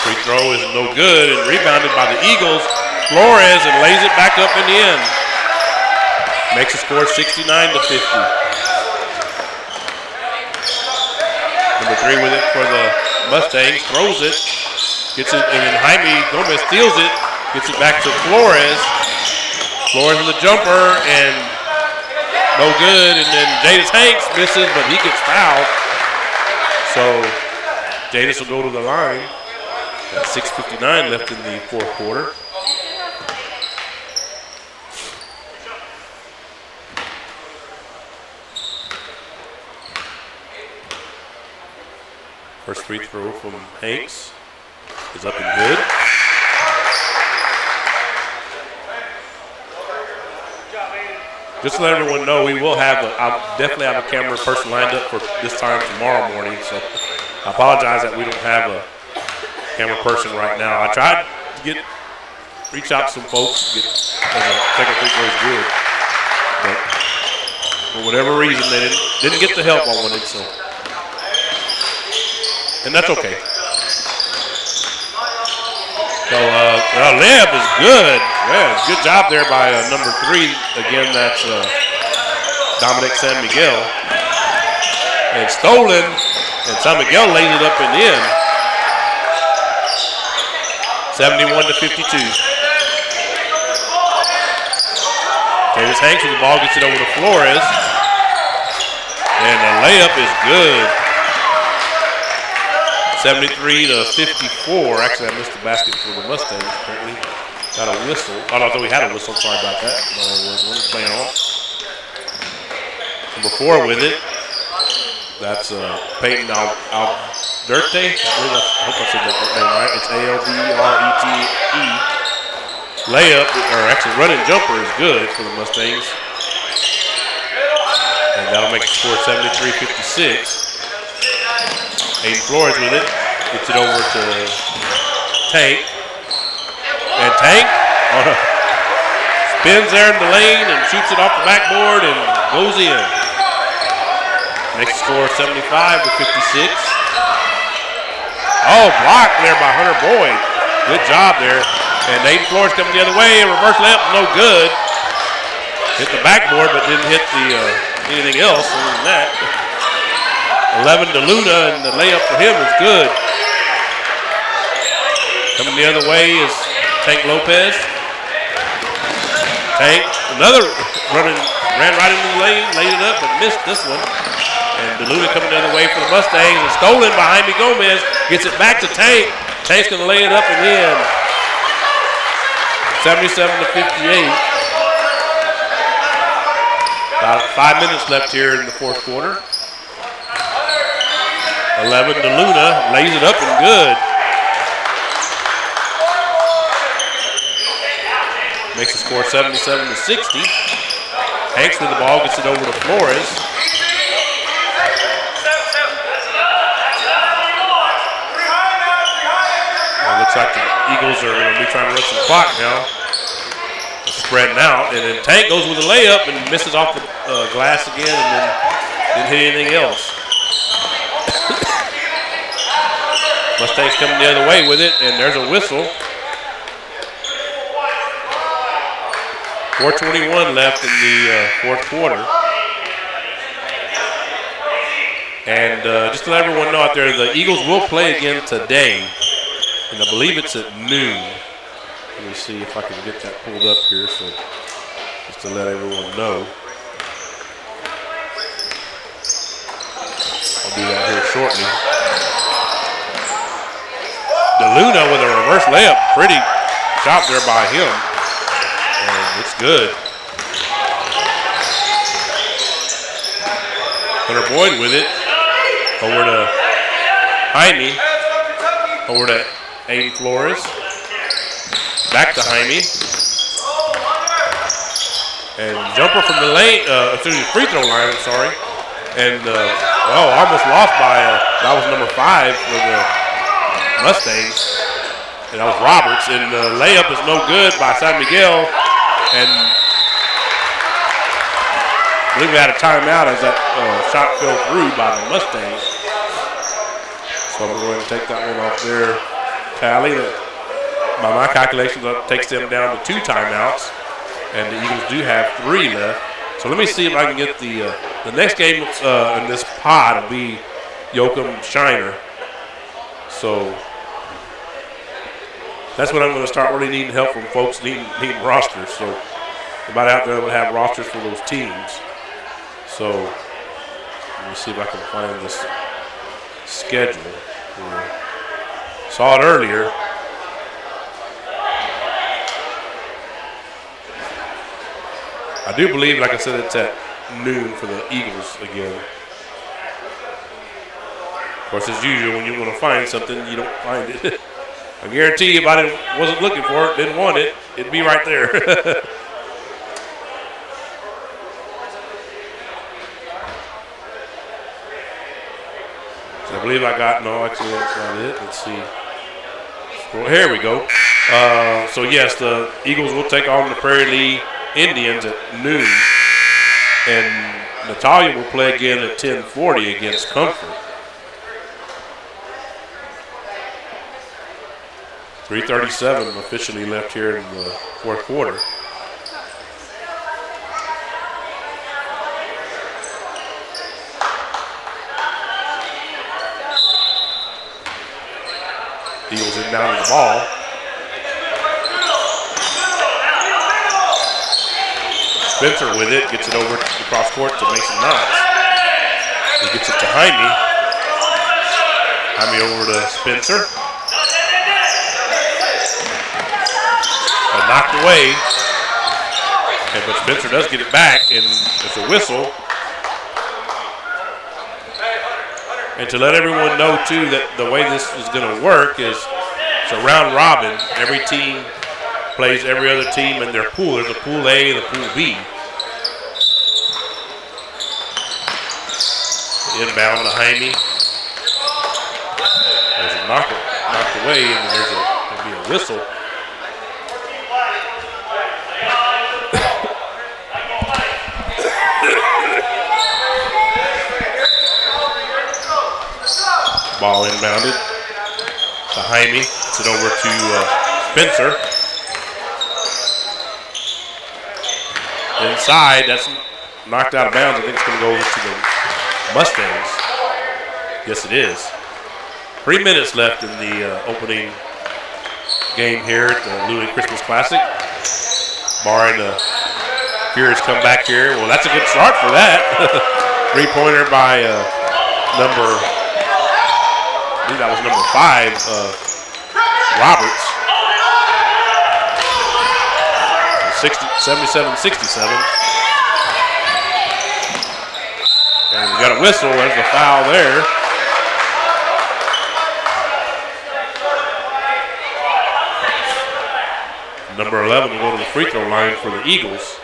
Free throw is no good and rebounded by the Eagles. Flores and lays it back up in the end. Makes the score 69-50. Number 3 with it for the Mustangs. Throws it. Gets it, and then Jaime Gomez steals it. Gets it back to Flores. Flores with the jumper and no good. And then Jadis Hanks misses, but he gets fouled. So Jadis will go to the line. Got 6:59 left in the fourth quarter. First free throw from Hanks is up and good. Just to let everyone know, we will have I'll definitely have a camera person lined up for this time tomorrow morning. So I apologize that we don't have a camera person right now. I tried to reach out to some folks, get the second free throw is good, but for whatever reason they didn't get the help I wanted. So. And that's okay. So Leb is good. Yeah, good job there by number 3. Again, that's Dominic San Miguel. And stolen, and San Miguel lays it up and in. 71-52. Davis Hanks with the ball, gets it over to Flores. And the layup is good. 73-54. Actually, I missed the basket for the Mustangs. Apparently, got a whistle. Oh, no, I thought we had a whistle. Sorry about that. No, it was one playing off. Number 4 with it. That's Peyton Alderte. I hope I said that name right. It's A-L-D-R-E-T-E. Layup, or actually running jumper is good for the Mustangs. And that'll make the score 73-56. Aiden Flores with it. Gets it over to Tank. And Tank spins there in the lane and shoots it off the backboard and goes in. Makes the score 75-56. Oh, blocked there by Hunter Boyd. Good job there. And Aiden Flores coming the other way. Reverse layup, no good. Hit the backboard, but didn't hit the anything else other than that. 11 to Luna, and the layup for him is good. Coming the other way is Tank Lopez. Tank, another ran right into the lane, laid it up, but missed this one. And DeLuna coming the other way for the Mustangs, and stolen by Jaime Gomez. Gets it back to Tank. Tank's going to lay it up and in. 77-58. About 5 minutes left here in the fourth quarter. 11 to Luna, lays it up and good. Makes the score 77-60. Hanks with the ball, gets it over to Flores. It looks like the Eagles are going to be trying to run some clock now. They're spreading out, and then Tank goes with a layup and misses off the glass again, and then didn't hit anything else. Mustangs coming the other way with it, and there's a whistle. 4:21 left in the fourth quarter. And just to let everyone know out there, the Eagles will play again today, and I believe it's at noon. Let me see if I can get that pulled up here, so just to let everyone know. I'll do that here shortly. DeLuna with a reverse layup. Pretty shot there by him. And it's good. Hunter Boyd with it. Over to Jaime. Over to Aiden Flores. Back to Jaime. And jumper from the lane, free throw line, I'm sorry. And, almost lost by, that was number 5 for the Mustangs. And that was Roberts. And the layup is no good by San Miguel. And I believe we had a timeout as that shot fell through by the Mustangs. So I'm going to take that one off their tally. By my calculations, that takes them down to 2 timeouts. And the Eagles do have 3 left. So let me see if I can get the next game in this pod will be Yoakum Shiner. So that's when I'm going to start really needing help from folks needing rosters. So everybody out there will have rosters for those teams. So let me see if I can find this schedule. Saw it earlier. I do believe, like I said, it's at noon for the Eagles again. Of course, as usual, when you want to find something, you don't find it. I guarantee you, if I wasn't looking for it, didn't want it, it'd be right there. So I believe I got, no, actually that's not it. Let's see. Well, here we go. So, yes, the Eagles will take on the Prairie Lee Indians at noon, and Natalia will play again at 10:40 against Comfort. 3:37 officially left here in the fourth quarter. Eagles inbounding the ball. Spencer with it, gets it over across court to Mason Knox. He gets it to Jaime. Jaime over to Spencer. And knocked away. But Spencer does get it back, and it's a whistle. And to let everyone know, too, that the way this is going to work is it's a round robin. Every team plays every other team in their pool. There's a pool A and a pool B. Inbound to Jaime. There's a knocked away, and there'll be a whistle. Ball inbounded to Jaime. Gets it over to Spencer. Inside, that's knocked out of bounds. I think it's going to go over to the Mustangs. Yes, it is. 3 minutes left in the opening game here at the Luling Christmas Classic. Barring the Furious come back here. Well, that's a good start for that. 3-pointer by I think that was number 5, Roberts. 77-67. And we got a whistle. There's a foul there. Number 11 will go to the free throw line for the Eagles.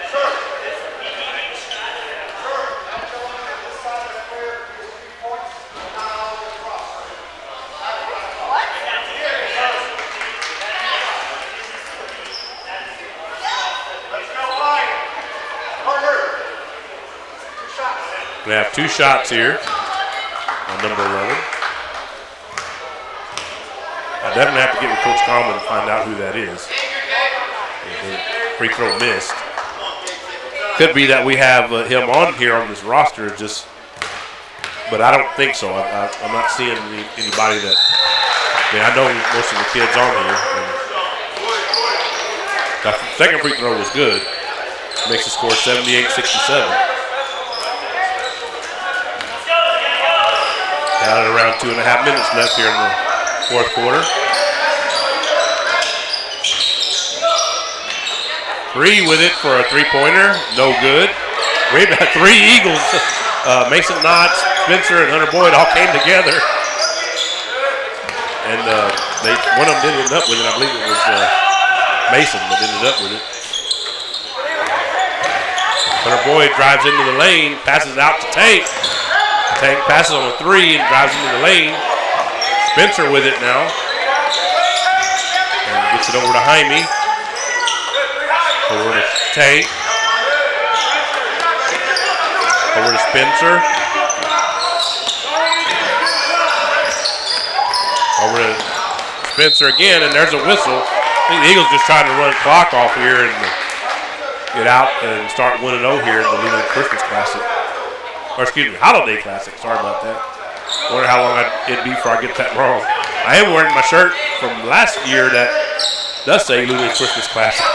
We have 2 shots here on number 11. I definitely have to get with Coach Coleman and find out who that is. The free throw missed. Could be that we have him on here on this roster, but I don't think so. I'm not seeing anybody that. I know most of the kids on here. The second free throw was good. Makes the score 78-67. Got it around 2.5 minutes left here in the fourth quarter. 3 with it for a three-pointer. No good. We've got 3 Eagles. Mason Knotts, Spencer, and Hunter Boyd all came together. And one of them did end up with it. I believe it was Mason that ended up with it. Hunter Boyd drives into the lane, passes out to Tank. Tank passes on a 3 and drives into the lane. Spencer with it now. And gets it over to Jaime. Over to Tank. Over to Spencer. Over to Spencer again, and there's a whistle. I think the Eagles just trying to run clock off here and get out and start 1-0 here in the Luling Christmas Classic. Or excuse me, Holiday Classic. Sorry about that. Wonder how long it'd be before I get that wrong. I am wearing my shirt from last year that does say Luling Christmas Classic.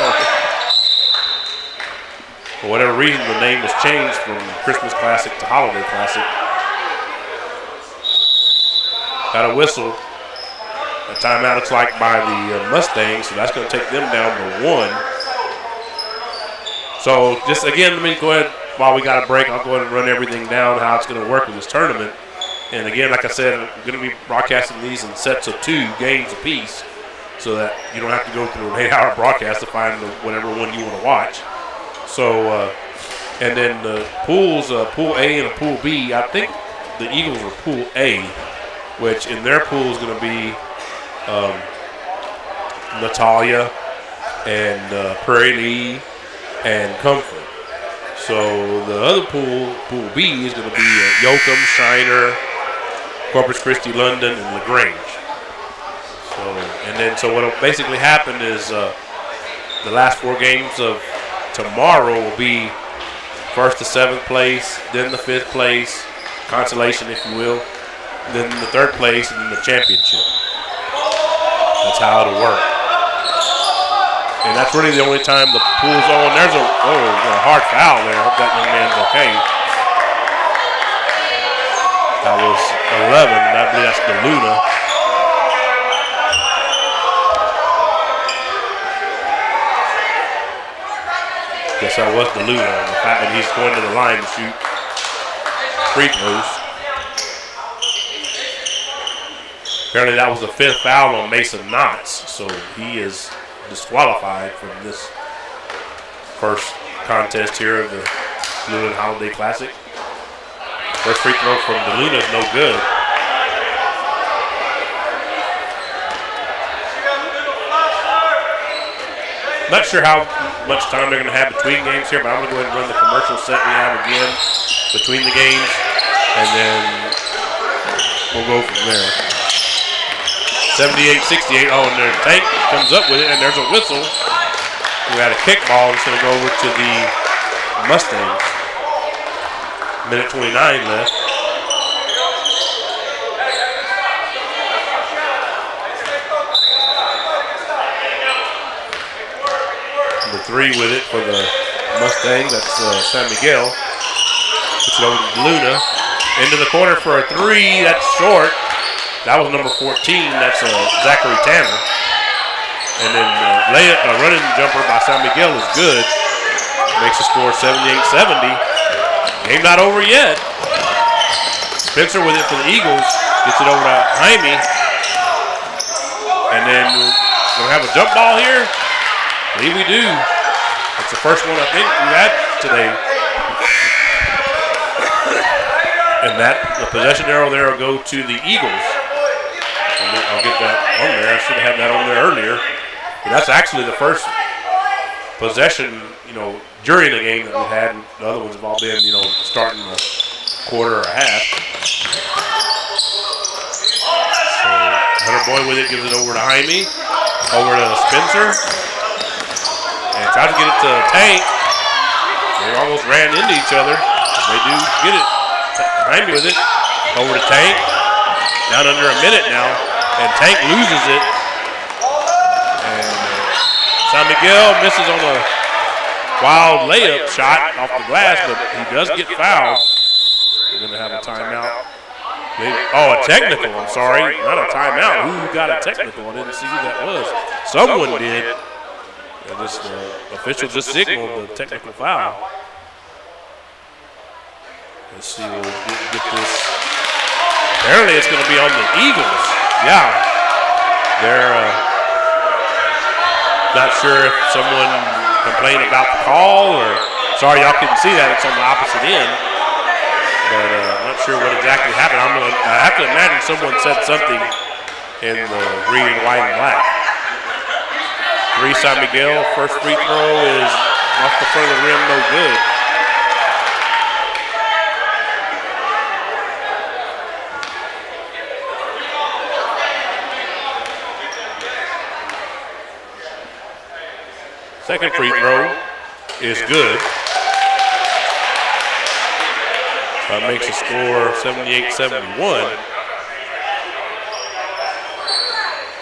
For whatever reason, the name was changed from Christmas Classic to Holiday Classic. Got a whistle. A timeout looks like by the Mustangs, so that's going to take them down to 1. So just again, let me go ahead, while we got a break, I'll go ahead and run everything down, how it's going to work in this tournament. And again, like I said, I'm going to be broadcasting these in sets of 2 games apiece so that you don't have to go through an 8-hour broadcast to find whatever one you want to watch. So, and then the pools, Pool A and a Pool B, I think the Eagles are Pool A, which in their pool is going to be Natalia and Prairie Lee and Comfort. So the other pool, Pool B, is going to be Yoakum, Shiner, Corpus Christi, London, and LaGrange. So what will basically happen is the last 4 games of tomorrow will be first to 7th place, then the 5th place, consolation if you will, then the 3rd place, and then the championship. That's how it'll work. And that's really the only time the pool's on. There's a hard foul there. I hope that young man's okay. That was 11. I believe that's the Luna. Guess that was the Luna. The fact that he's going to the line to shoot free throws. Apparently that was the 5th foul on Mason Knotts, so he is disqualified from this first contest here of the Luling Holiday Classic. First free throw from DeLuna is no good. Not sure how much time they're going to have between games here, but I'm going to go ahead and run the commercial set we have again between the games, and then we'll go from there. 78-68. Oh, and their Tank comes up with it, and there's a whistle. We got a kickball. It's going to go over to the Mustangs. Minute 29 left. Number 3 with it for the Mustangs. That's San Miguel. Puts it over to Luna. Into the corner for a 3. That's short. That was number 14. That's Zachary Tanner. And then running jumper by San Miguel is good. Makes the score 78-70. Game not over yet. Spencer with it for the Eagles. Gets it over to Jaime. And then we'll have a jump ball here. I believe we do. That's the first one I think we've had today. And the possession arrow there will go to the Eagles. I'll get that on there. I should have had that on there earlier. But that's actually the first possession, during the game that we had. The other ones have all been, starting a quarter or a half. So Hunter Boyd with it, gives it over to Jaime. Over to Spencer. And tries to get it to Tank. They almost ran into each other. They do get it. Jaime with it. Over to Tank. Down under a minute now. And Tank loses it. And San Miguel misses on a wild layup shot off the glass, but he does get fouled. We're going to have a timeout. Oh, a technical, I'm sorry. Not a timeout. Who got a technical? I didn't see who that was. Someone did. The official just signaled the technical foul. Let's see, we'll get this. Apparently it's going to be on the Eagles. Yeah. They're not sure if someone complained about the call or, sorry y'all couldn't see that, it's on the opposite end. But I'm not sure what exactly happened. I have to imagine someone said something in the green, white, and black. 3 San Miguel, first free throw is off the front of the rim, no good. Second free throw is good. That makes the score 78-71.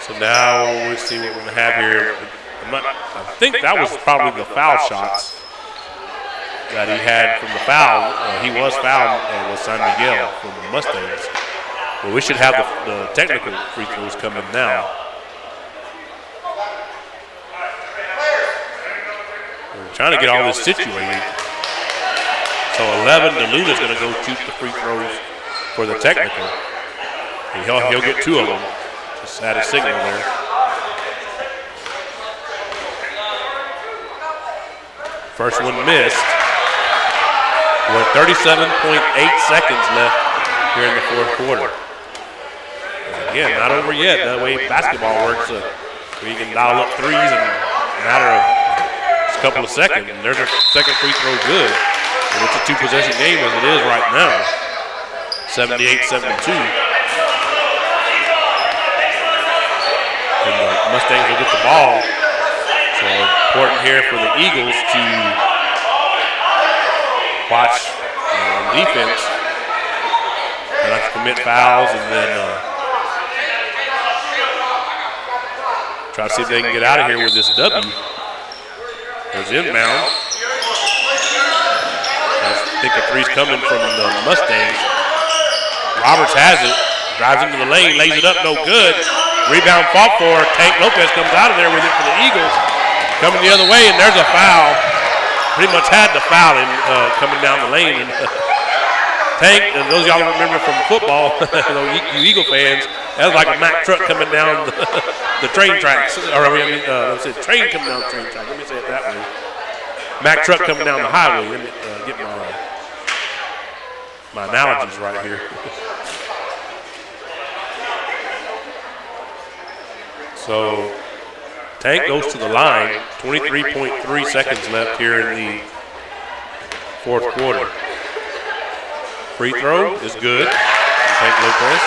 So now we'll see what we're going to have here. I think that was probably the foul shots that he had from the foul. He was fouled with San Miguel from the Mustangs. Well, we should have the technical free throws coming now. We're trying to get all this situated. So 11, DeLuna's going to go shoot the free throws for the technical. And he'll get 2 of them. Just add a signal there. First one missed. With 37.8 seconds left here in the fourth quarter. And again, not over yet. That way basketball works. Where you can dial up threes in a matter of just a couple of seconds. And there's a second free throw good. And it's a 2-possession game as it is right now. 78-72. And the Mustangs will get the ball. So important here for the Eagles to watch on defense. And have to commit fouls and then try to see if they can get out of here with this W. There's inbound. I think a three's coming from the Mustangs. Roberts has it. Drives into the lane, lays it up, no good. Rebound fought for. Tank Lopez comes out of there with it for the Eagles. Coming the other way, and there's a foul. Pretty much had the foul in coming down the lane. And Tank, and those y'all remember from football, you Eagle fans, that was like a Mack truck coming down the train tracks. Or let's say train coming down the train track. Let me say it that way. Mack truck coming down the highway. Let me get my analogies right here. So Tank goes to the line. 23.3 seconds left here in the fourth quarter. Free throw is good. Tank Lopez.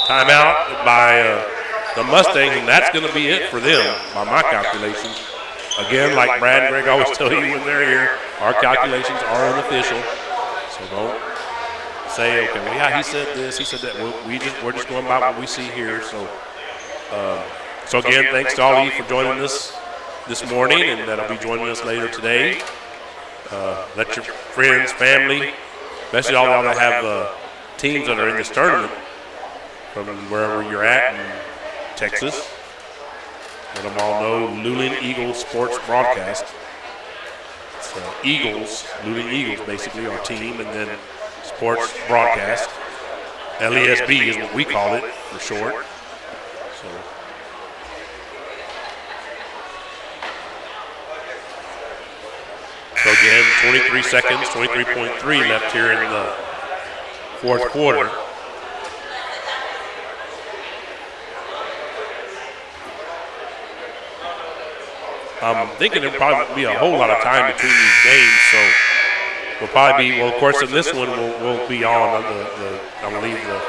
Timeout by the Mustangs, and that's going to be it for them by my calculations. Again, like Brad and Greg always tell you when they're here, our calculations are unofficial. So don't say, okay, well, yeah, he said this, he said that. We're just going by what we see here. So, so again, thanks to all of you for joining us this morning, and that'll be joining us later today. Let your friends, family, especially all of y'all that have teams that are in this tournament from wherever you're at in Texas, let them all know Luling Eagles Sports Broadcast. It's Eagles, Luling Eagles, basically our team, and then Sports Broadcast. LESB is what we call it for short. So again, 23 seconds, 23.3 left here in the fourth quarter. I'm thinking there'll probably be a whole lot of time between these games, so we'll probably be, well, of course, in this one we'll be on. I'm going to leave the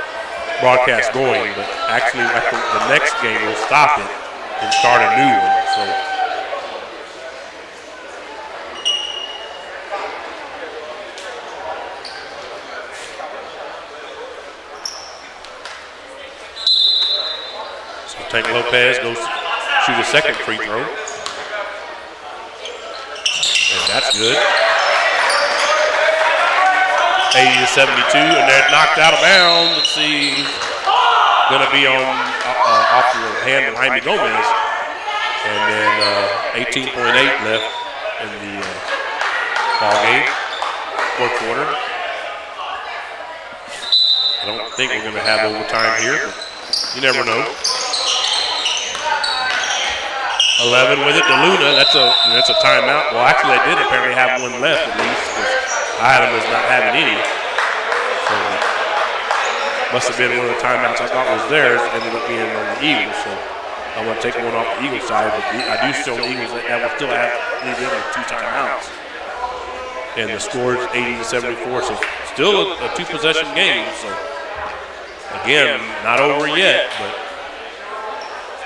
broadcast going, but actually I think the next game we'll stop it and start a new one. So Tank Lopez goes shoot a second free throw. And that's good. 78-72. 80-72, and they're knocked out of bounds. Let's see, going to be on off the hand of Jaime Gomez, and then 18.8 left in the ball game, fourth quarter. I don't think we're going to have overtime here, but you never know. 11 with it to Luna. That's a timeout. Well, actually, they did apparently have one left at least, because Item is not having any. So must have been one of the timeouts I thought was theirs, ended up being on the Eagles. So I want to take one off the Eagles side, but I do show the Eagles that will still have leave in with 2 timeouts. And the score is 80-74, so still a 2-possession game. So again, not over yet, but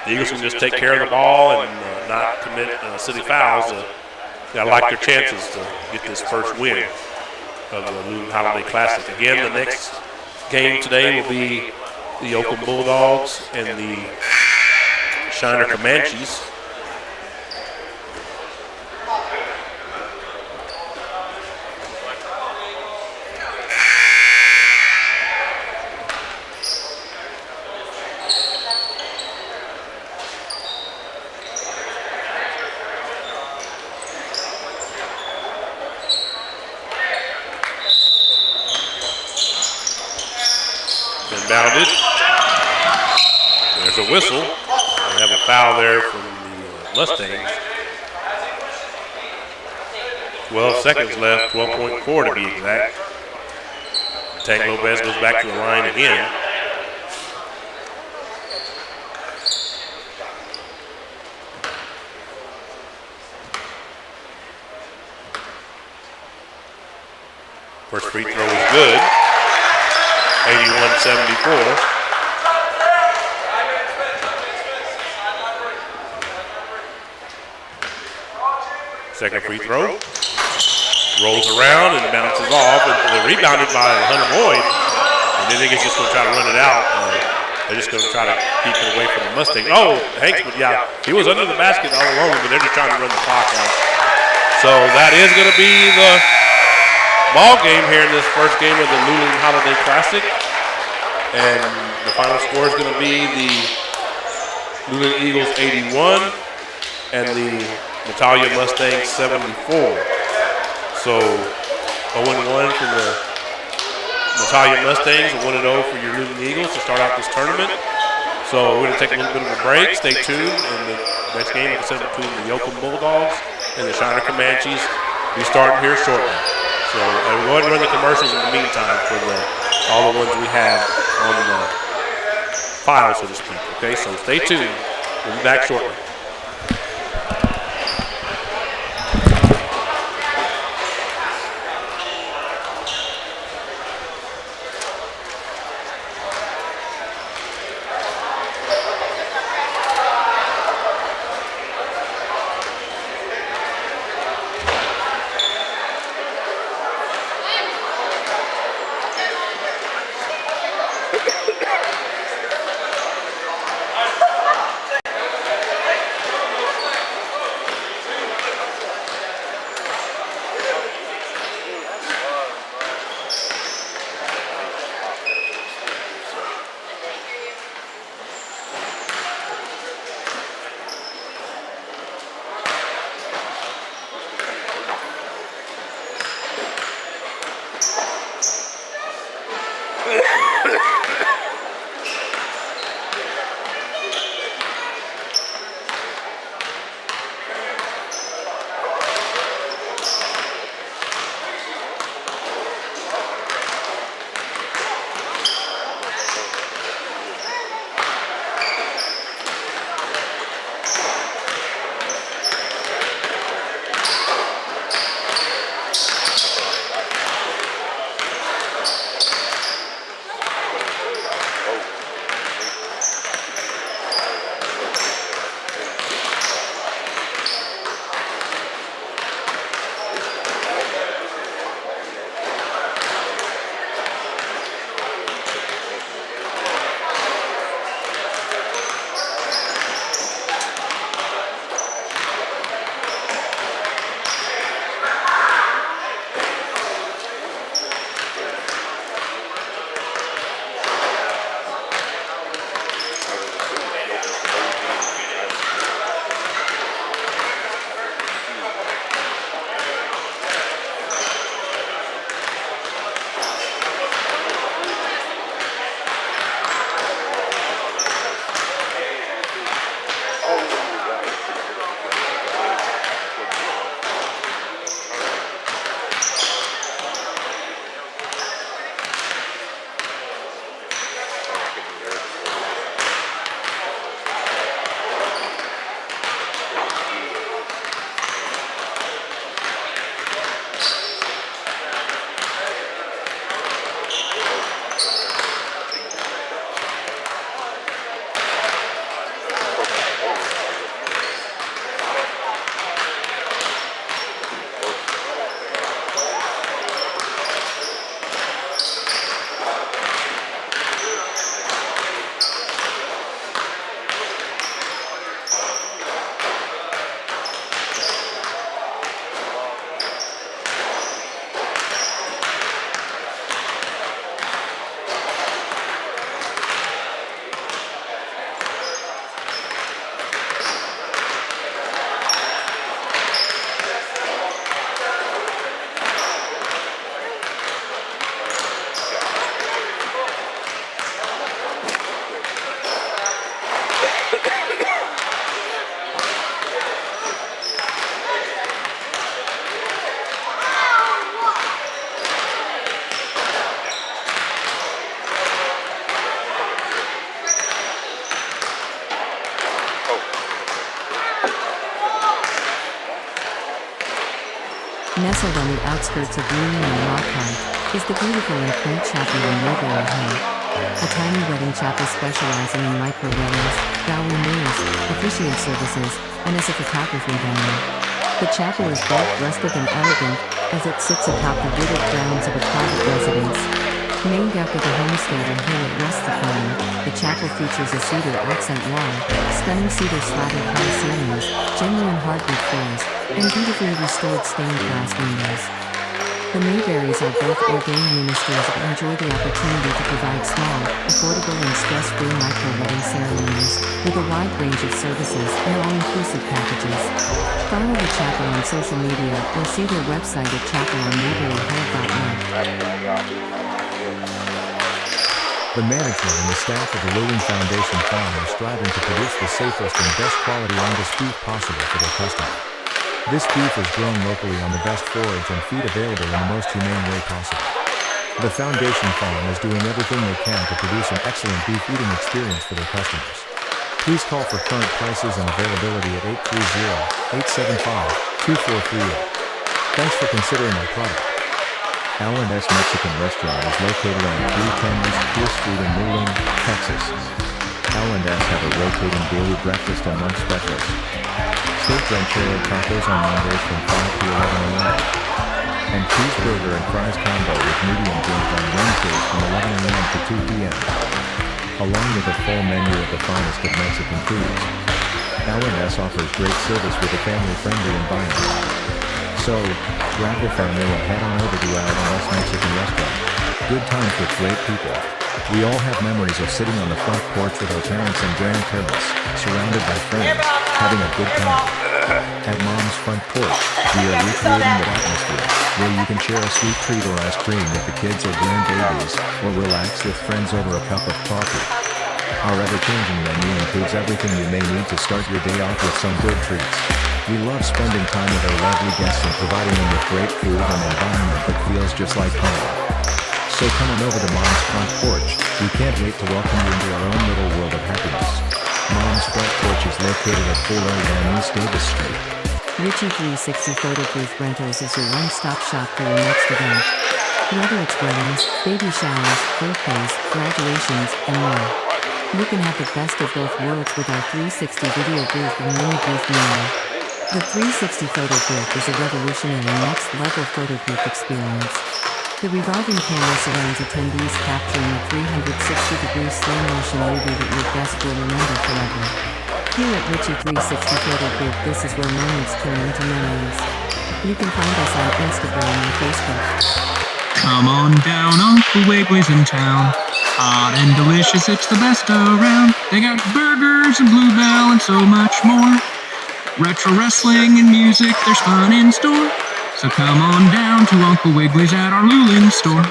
the Eagles can just take care of the ball and not commit city fouls. I like their chances to get this first win of the Luling Holiday Classic. Again, the next game today will be the Yoakum Bulldogs and the Shiner Comanches. Inbounded. There's a whistle. They have a foul there from the Mustangs. 12 seconds left, 12.4 to be exact. Tank Lopez goes back to the line again. First free throw is good. 81-74. Second free throw. Rolls around and bounces off. And they're rebounded by Hunter Boyd. And they think it's just going to try to run it out. They're just going to try to keep it away from the Mustangs. Oh, Hanks, but yeah, he was under the basket all along, but they're just trying to run the clock out. So that is going to be the ball game here in this first game of the Luling Holiday Classic. And the final score is going to be the Luling Eagles 81 and the Natalia Mustangs 74. So 0-1 for the Natalia Mustangs, 1-0 for your Luling Eagles to start out this tournament. So we're going to take a little bit of a break. Stay tuned. And the next game, like I said, between the Yoakum Bulldogs and the Shiner Comanches, be starting here shortly. So we'll go ahead and run the commercials in the meantime for all the ones we have on the file, so to speak. Okay, so stay tuned. We'll be back shortly. Nestled on the outskirts of Luling and Lockhart is the beautiful and quaint chapel on Mayberry Hill. A tiny wedding chapel specializing in micro weddings, dowry meals, officiant services, and as a photography venue. The chapel is both rustic and elegant, as it sits atop the wooded grounds of a private residence. Named after the homestead and hill it rests upon, the chapel features a cedar accent wall, stunning cedar slatted high ceilings, genuine hardwood floors, and beautifully restored stained glass windows. The Mayberries are both ordained ministers and enjoy the opportunity to provide small, affordable and stress-free micro-wedding ceremonies, with a wide range of services and all-inclusive packages. Follow the chapel on social media or see their website at chapelonmayberryhill.net. The management and the staff of the Luling Foundation Farm are striving to produce the safest and best quality Angus beef possible for their customer. This beef is grown locally on the best forage and feed available in the most humane way possible. The Foundation Farm is doing everything they can to produce an excellent beef eating experience for their customers. Please call for current prices and availability at 830-875-2438. Thanks for considering our product. L&S Mexican Restaurant is located on 310 East Pierce Street in Luling, Texas. L&S have a rotating daily breakfast and lunch specials. Steak ranchero tacos on Mondays from 5 to 11 a.m. And cheeseburger and fries combo with medium drink on Wednesdays from 11 a.m. to 2 p.m. Along with a full menu of the finest of Mexican foods. L&S offers great service with a family-friendly environment. So, grab the family and head on over to L&S Mexican Restaurant. Good times with great people. We all have memories of sitting on the front porch with our parents and grandparents, surrounded by friends, having a good time. At Mom's Front Porch, we are recreating that atmosphere, where you can share a sweet treat or ice cream with the kids or grandbabies, or relax with friends over a cup of coffee. Our ever-changing menu includes everything you may need to start your day off with some good treats. We love spending time with our lovely guests and providing them with great food and an environment that feels just like home. So come on over to Mom's Front Porch. We can't wait to welcome you into our own little world of happiness. Mom's Front Porch is located at 401 East Davis Street. Richie 360 Photo Booth Rentals is your one-stop shop for your next event. Whether it's weddings, baby showers, birthdays, graduations, and more. You can have the best of both worlds with our 360 video booth and mini booth media. The 360 Photo Booth is a revolutionary next-level photo booth experience. The revolving camera surrounds attendees, capturing a 360-degree slow motion movie that your guests will remember forever. Here at Richie 360 Photo Booth, this is where moments turn into memories. You can find us on Instagram and Facebook. Come on down, Uncle Wiggly's in town. Hot and delicious, it's the best around. They got burgers and Bluebell and so much more. Retro wrestling and music, there's fun in store. So come on down to Uncle Wiggly's at our Luling store.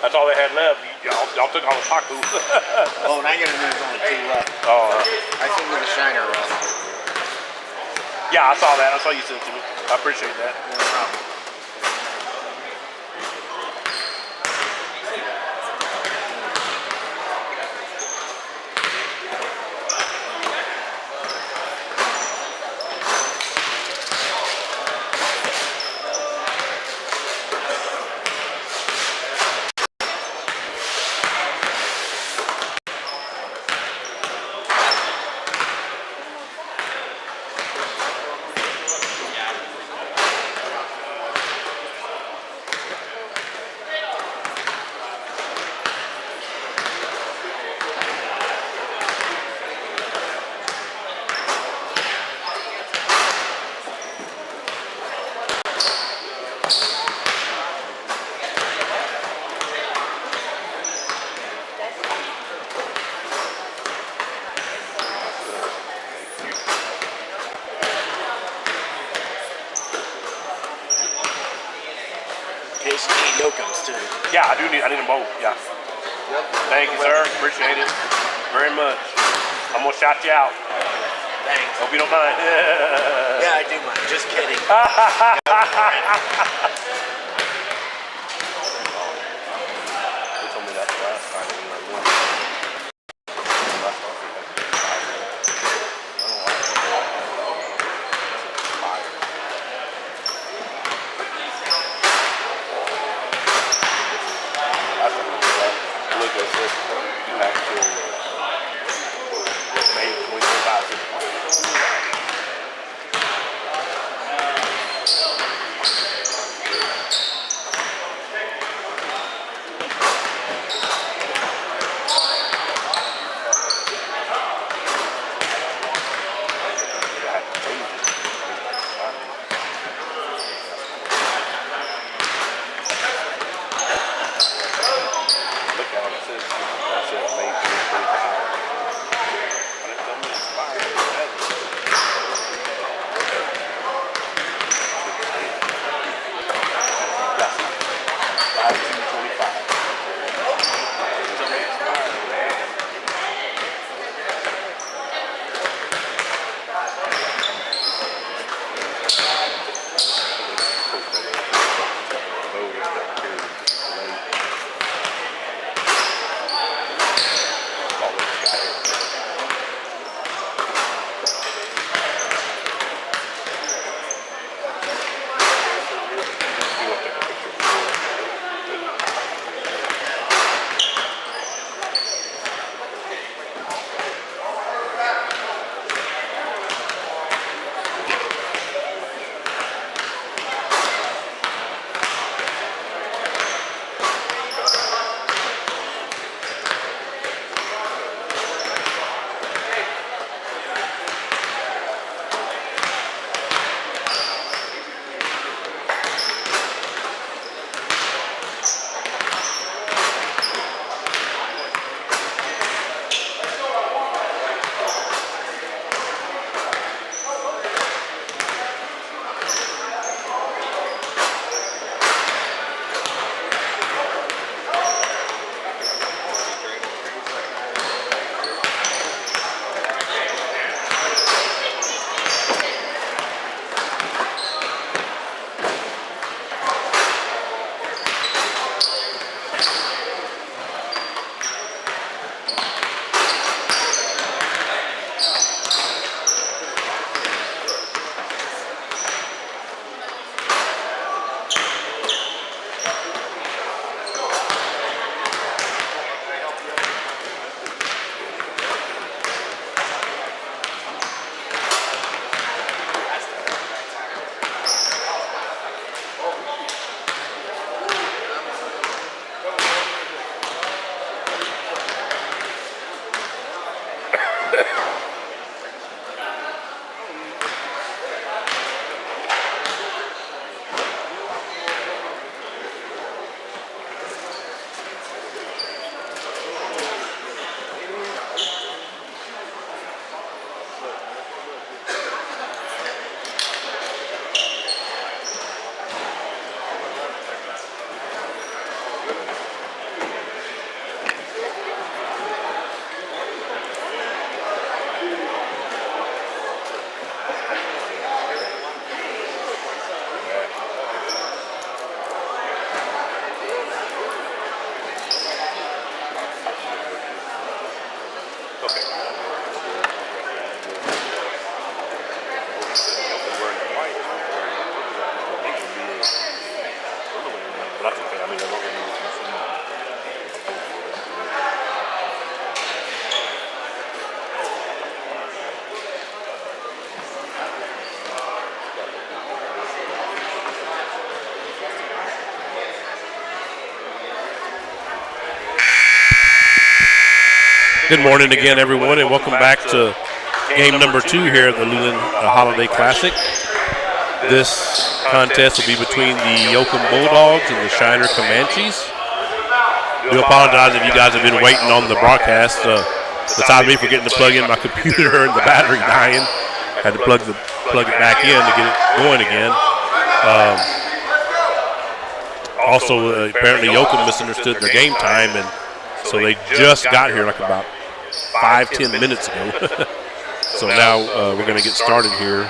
That's all they had left. Y'all took all the taco. Oh, and I gotta know there's only 2 left. Oh, I sent you the shiner rest. yeah, I saw that. I saw you sent it to me. I appreciate that. No problem. Case you need Yoakums too. Yeah, I need them both. Yeah. Yep. Thank you, sir. Appreciate it very much. I'm gonna shout you out. Thanks. Hope you don't mind. Yeah, I do mind. Just kidding. They told me that last time when I won. Look at this. You have to May 2025. Look at it. It says May 2025. Good morning again, everyone, and welcome back to game number 2 here at the Luling Holiday Classic. This contest will be between the Yoakum Bulldogs and the Shiner Comanches. I do apologize if you guys have been waiting on the broadcast. Besides me forgetting to plug in my computer and the battery dying, had to plug it back in to get it going again. Also, apparently Yoakum misunderstood their game time, and so they just got here like about 5-10 minutes ago. So now we're going to get started here.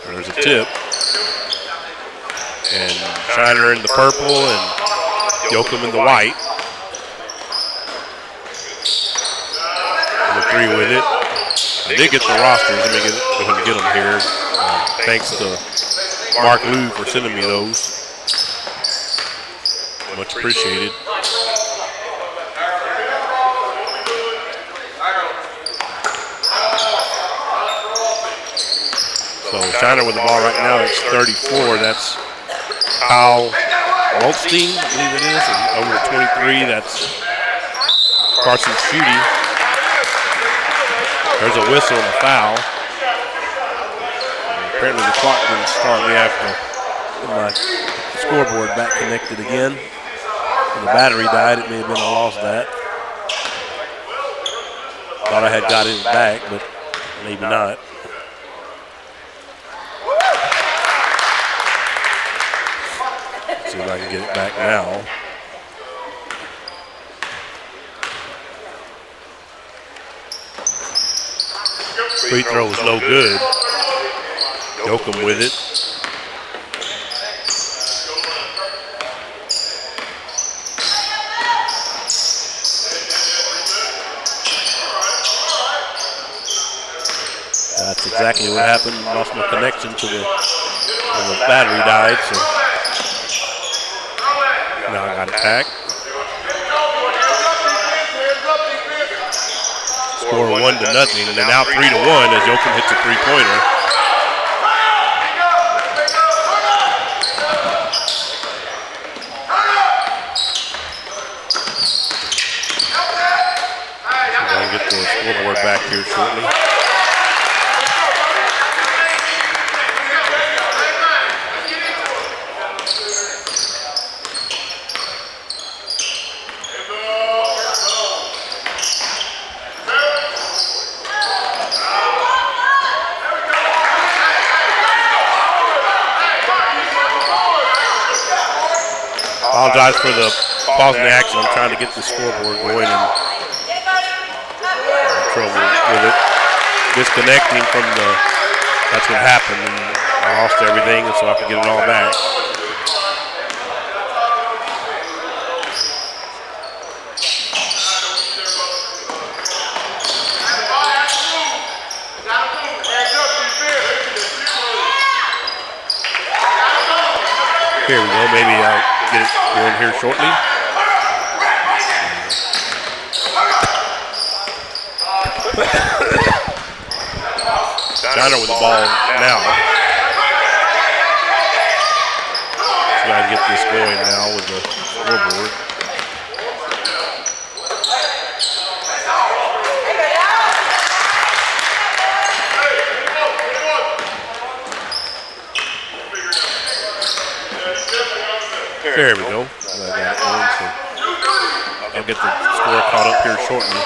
There's a tip. And Shiner in the purple and Yoakum in the white. The 3 with it. I did get the rosters. Let me go ahead and get them here. Thanks to Mark Lou for sending me those. Much appreciated. So Shiner with the ball right now, it's 34. That's Kyle Waldstein, I believe it is. And over to 23, that's Carson Schutte. There's a whistle and a foul. And apparently the clock didn't start. We have to get my scoreboard back connected again. When the battery died, it may have been I lost that. Thought I had got it back, but maybe not. Let's see if I can get it back now. Free throw is no good. Yoakum with it. That's exactly what happened. Lost my connection to the battery died. So now I got it back. Score 1-0, and then now 3-1 as Yoakum hits a 3-pointer. I'm going to get the scoreboard back here shortly. Apologize for the pause in the action. I'm trying to get the scoreboard going and trouble with it. Disconnecting from the, that's what happened. And I lost everything, and so I can get it all back. Here we go. Maybe I'll get it going here shortly. Shiner with the ball now. So I can get this going now with the scoreboard. There we go. I got it going, so I'll get the score caught up here shortly.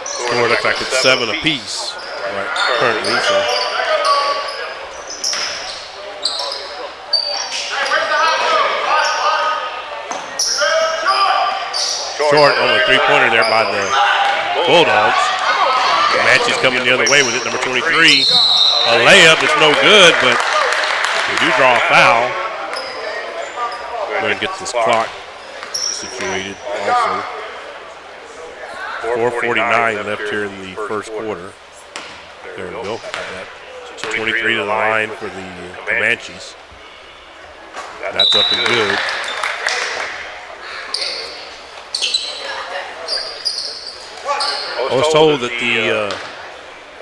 Score looks like it's 7 apiece right currently. So. Short on the 3-pointer there by the Bulldogs. Comanches coming the other way with it, number 23. A layup is no good, but we do draw a foul. We're going to get this clock situated also. 4:49 left here in the first quarter. There we go. It's 23 to the line for the Comanches. That's up and good. I was told that the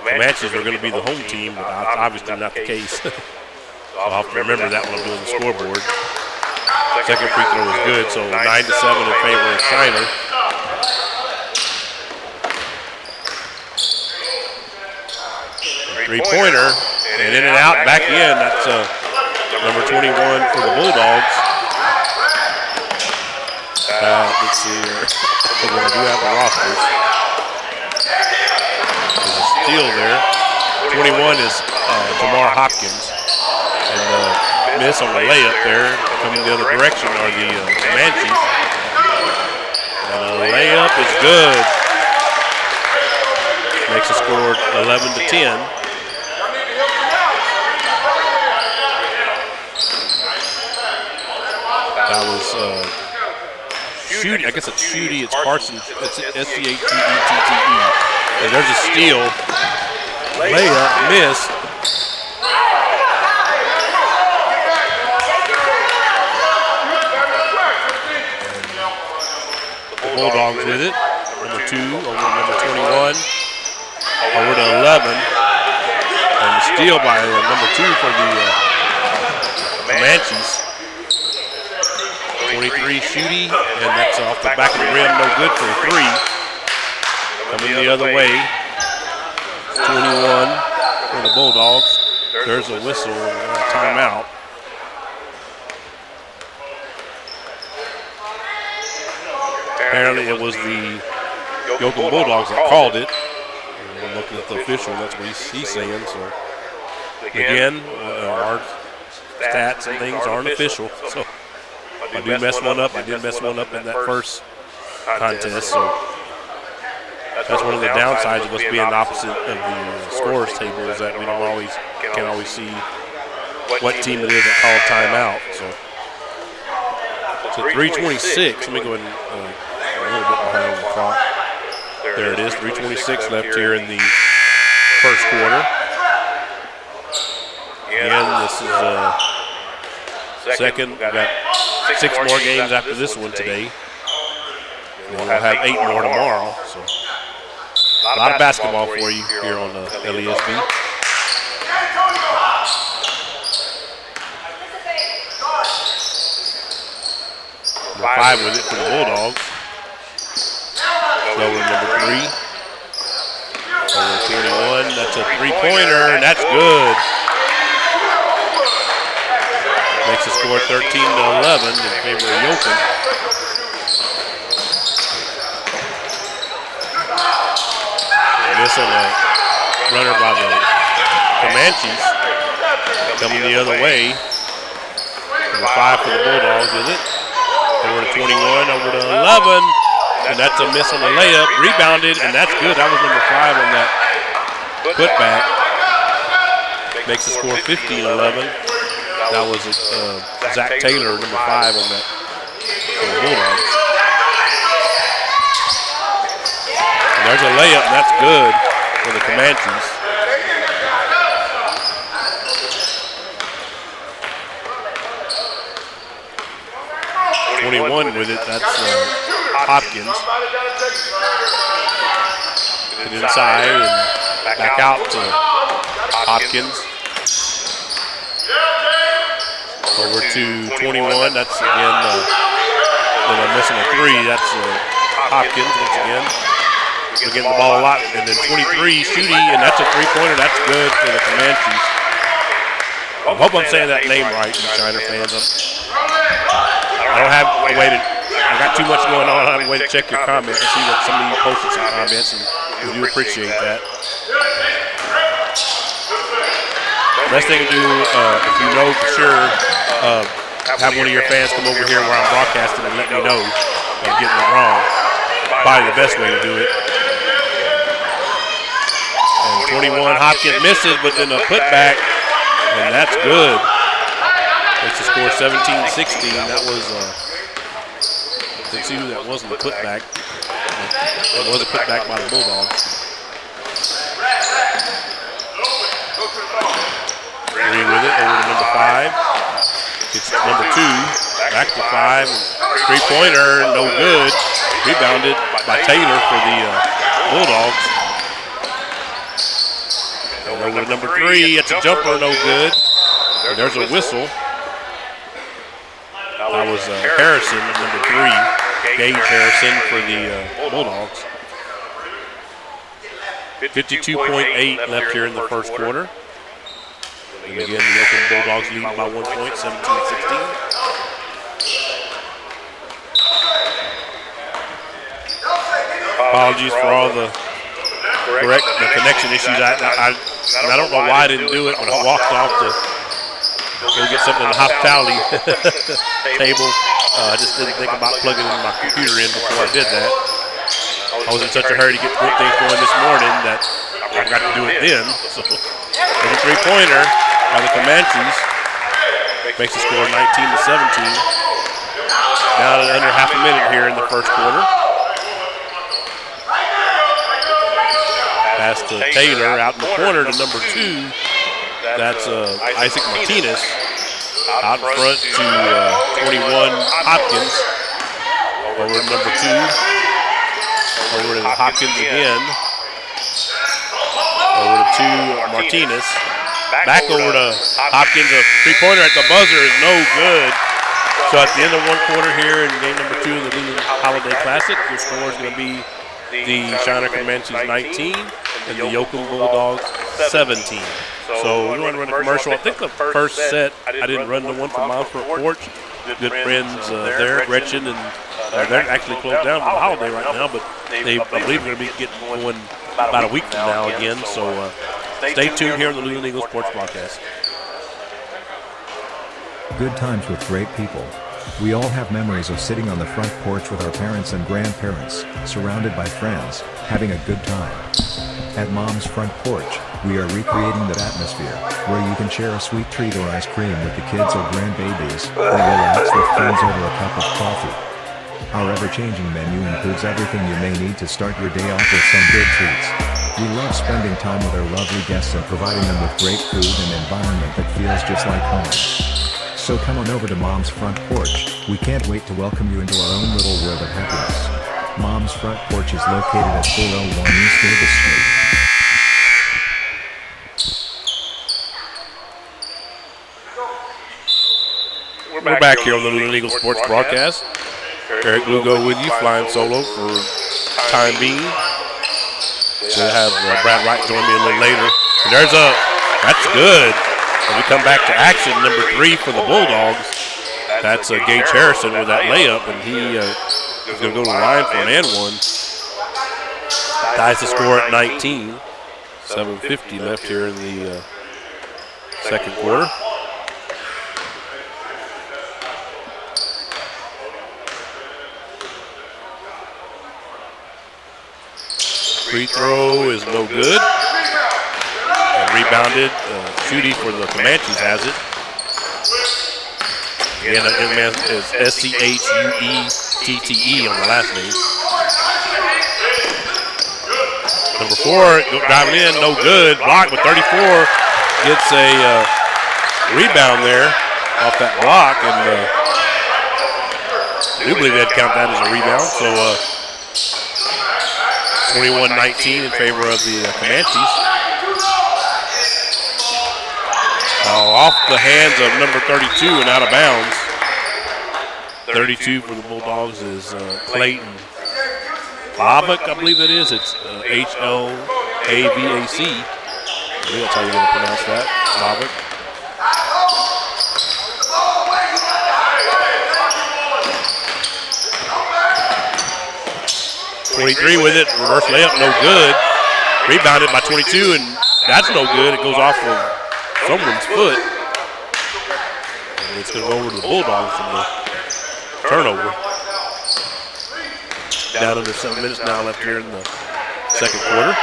Comanches were going to be the home team, but obviously not the case. So I'll have to remember that when I'm doing the scoreboard. Second free throw was good, so 9-7 in favor of Shiner. Three-pointer, and in and out, back in. That's number 21 for the Bulldogs. Let's see here. We do have the rosters. There's a steal there. 21 is Jamar Hopkins. And miss on the layup there. Coming the other direction are the Comanches. And the layup is good. Makes the score 11-10. That was Shooty. I guess it's Shooty. It's Carson. It's S-C-A-T-E-T-T-E. And there's a steal. Layup, miss. The Bulldogs with it. Number 2 over number 21. Over to 11. And the steal by number 2 for the Comanches. 23 Shooty, and that's off the back of the rim, no good for a 3. Coming the other way, 21 for the Bulldogs. There's a whistle, timeout. Apparently it was the Yoakum Bulldogs that called it. And I'm looking at the official, that's what he's saying. So again, our stats and things aren't official. So I do mess one up. I did mess one up in that first contest, so that's one of the downsides of us being opposite of the scorers table is that we can't always see what team it is that called timeout. So 3:26. Let me go ahead and a little bit behind on the clock. There it is. 3:26 left here in the first quarter. Again, this is second. We got 6 more games after this one today. And we'll have 8 more tomorrow. So a lot of basketball for you here on LESB. Number 5 with it for the Bulldogs. Over number 3. Over 21. That's a 3-pointer, and that's good. Makes the score 13-11 in favor of Yoakum. Miss on the runner by the Comanches. Coming the other way. Number 5 for the Bulldogs, is it? Over to 21, over to 11. And that's a miss on the layup. Rebounded, and that's good. That was number 5 on that putback. Makes the score 15-11. That was Zach Taylor, number 5 on that for the Bulldogs. And there's a layup, and that's good for the Comanches. With it, that's Hopkins. Get inside and back out to Hopkins. Over to 21. That's again, then I'm missing a 3. That's Hopkins once again. We're getting the ball a lot. And then 23 Shooty, and that's a 3-pointer. That's good for the Comanches. I hope I'm saying that name right, you Shiner fans. I don't have a way to, I got too much going on. I don't have a way to check your comments and see that some of you posted some comments, and we do appreciate that. Best thing to do, if you know for sure, have one of your fans come over here where I'm broadcasting and let me know I'm getting it wrong. Probably the best way to do it. And 21, Hopkins misses, but then a putback, and that's good. Makes the score 17-16. That was, let's see who that was in the putback. It was a putback by the Bulldogs. 3 with it, over to number 5. It's number 2, back to 5. 3-pointer, no good. Rebounded by Taylor for the Bulldogs. And over to number 3. It's a jumper, no good. And there's a whistle. That was Harrison, number 3. Gage Harrison for the Bulldogs. 52.8 left here in the first quarter. And again, the Yoakum Bulldogs leading by 1 point, 17-16. Apologies for all the connection issues. I don't know why I didn't do it when I walked off to go get something in the hospitality table. I just didn't think about plugging my computer in before I did that. I was in such a hurry to get things going this morning that I forgot to do it then. So, there's a 3-pointer by the Comanches. Makes the score 19-17. Down to under half a minute here in the first quarter. Pass to Taylor out in the corner to number 2. That's Isaac Martinez. Out in front to 21 Hopkins. Over to number 2. Over to Hopkins again. Over to Martinez. Back over to Hopkins. A 3-pointer at the buzzer is no good. So at the end of 1 quarter here in game number 2 of the Luling Holiday Classic, your score is going to be the Shiner Comanches 19 and the Yoakum Bulldogs 17. So we're going to run a commercial. I think the first set, I didn't run the one from Mom's Front Porch. Good friends there, Gretchen, and they're actually closed down for the holiday right now, but they, I believe, are going to be getting going about a week from now again. So stay tuned here on the Luling Eagles Sports Broadcast. Good times with great people. We all have memories of sitting on the front porch with our parents and grandparents, surrounded by friends, having a good time. At Mom's Front Porch, we are recreating that atmosphere, where you can share a sweet treat or ice cream with the kids or grandbabies, or relax with friends over a cup of coffee. Our ever-changing menu includes everything you may need to start your day off with some good treats. We love spending time with our lovely guests and providing them with great food and an environment that feels just like home. So come on over to Mom's Front Porch. We can't wait to welcome you into our own little world of happiness. Mom's Front Porch is located at 401 East Davis Street. We're back here on the Luling Eagles Sports Broadcast. Eric Lugo with you, flying solo for time being. We'll have Brad Wright join me a little later. And that's good. As we come back to action, number 3 for the Bulldogs. That's Gage Harrison with that layup, and he is going to go to the line for an and one. Ties the score at 19. 7:50 left here in the second quarter. Free throw is no good. And rebounded. Shooty for the Comanches has it. Again, that young man is Schuettete on the last name. Number 4 driving in, no good. Blocked with 34. Gets a rebound there off that block, and I do believe they'd count that as a rebound. So 21-19 in favor of the Comanches. Off the hands of number 32 and out of bounds. 32 for the Bulldogs is Clayton Lavac, I believe that is. It's Hlavac. I believe that's how you're going to pronounce that. Lavac. .23 with it, reverse layup, no good. Rebounded by 22, and that's no good. It goes off of someone's foot. And it's going to go over to the Bulldogs from the turnover. Down under 7 minutes now left here in the second quarter.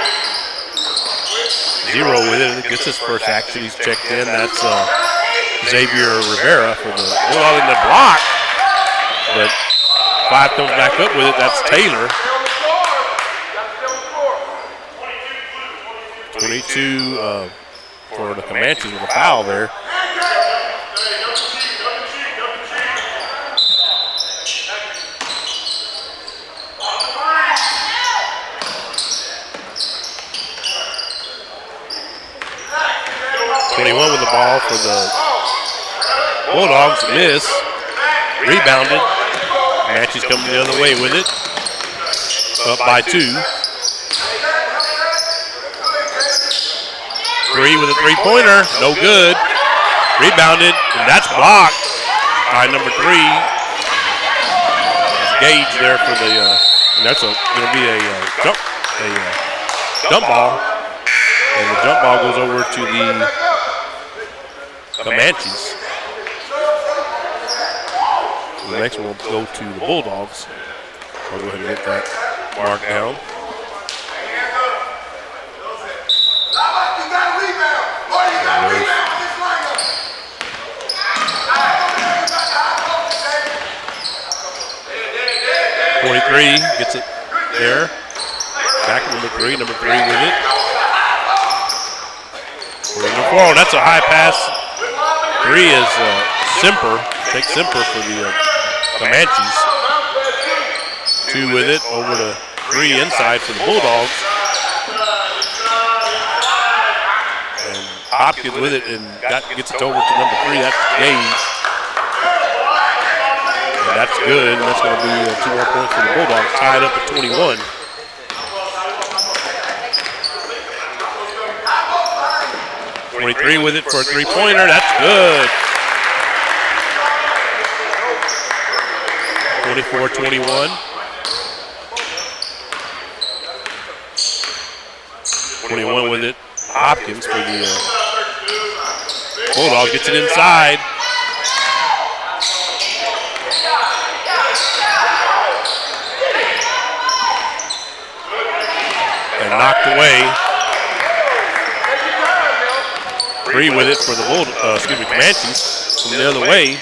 0 with it. It gets his first action. He's checked in. That's Xavier Rivera for the Bulldog in the block. But 5 comes back up with it. That's Taylor. 22 for the Comanches with a foul there. ball for the Bulldogs. Miss. Rebounded. Comanches coming the other way with it. Up by 2. 3 with a three-pointer. No good. Rebounded. And that's blocked by number 3. Gage there for the, and that's going to be a jump ball. And the jump ball goes over to the Comanches. So the next one will go to the Bulldogs. I'll go ahead and get that marked down. Gets it there. Back to number 3 with it. Number 4, that's a high pass. 3 is Semper. Takes Semper for the Comanches. 2 with it, over to 3 inside for the Bulldogs. And Hopkins with it and gets it over to number 3. That's Gage. And that's good, and that's going to be 2 more points for the Bulldogs, tied up at 21. With it for a three-pointer. That's good. 24-21. 21 with it. Hopkins for the Bulldogs. Gets it inside. And knocked away. 3 with it for the Comanches from the other way.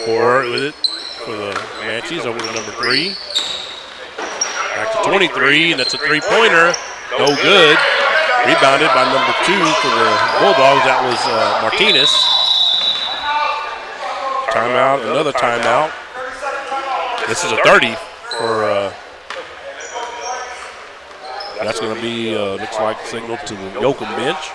Four with it for the Comanches over to number 3. Back to 23, and that's a three-pointer. No good. Rebounded by number 2 for the Bulldogs. That was Martinez. Timeout, another timeout. This is a 30 for, that's going to be, looks like signal to the Yoakum bench.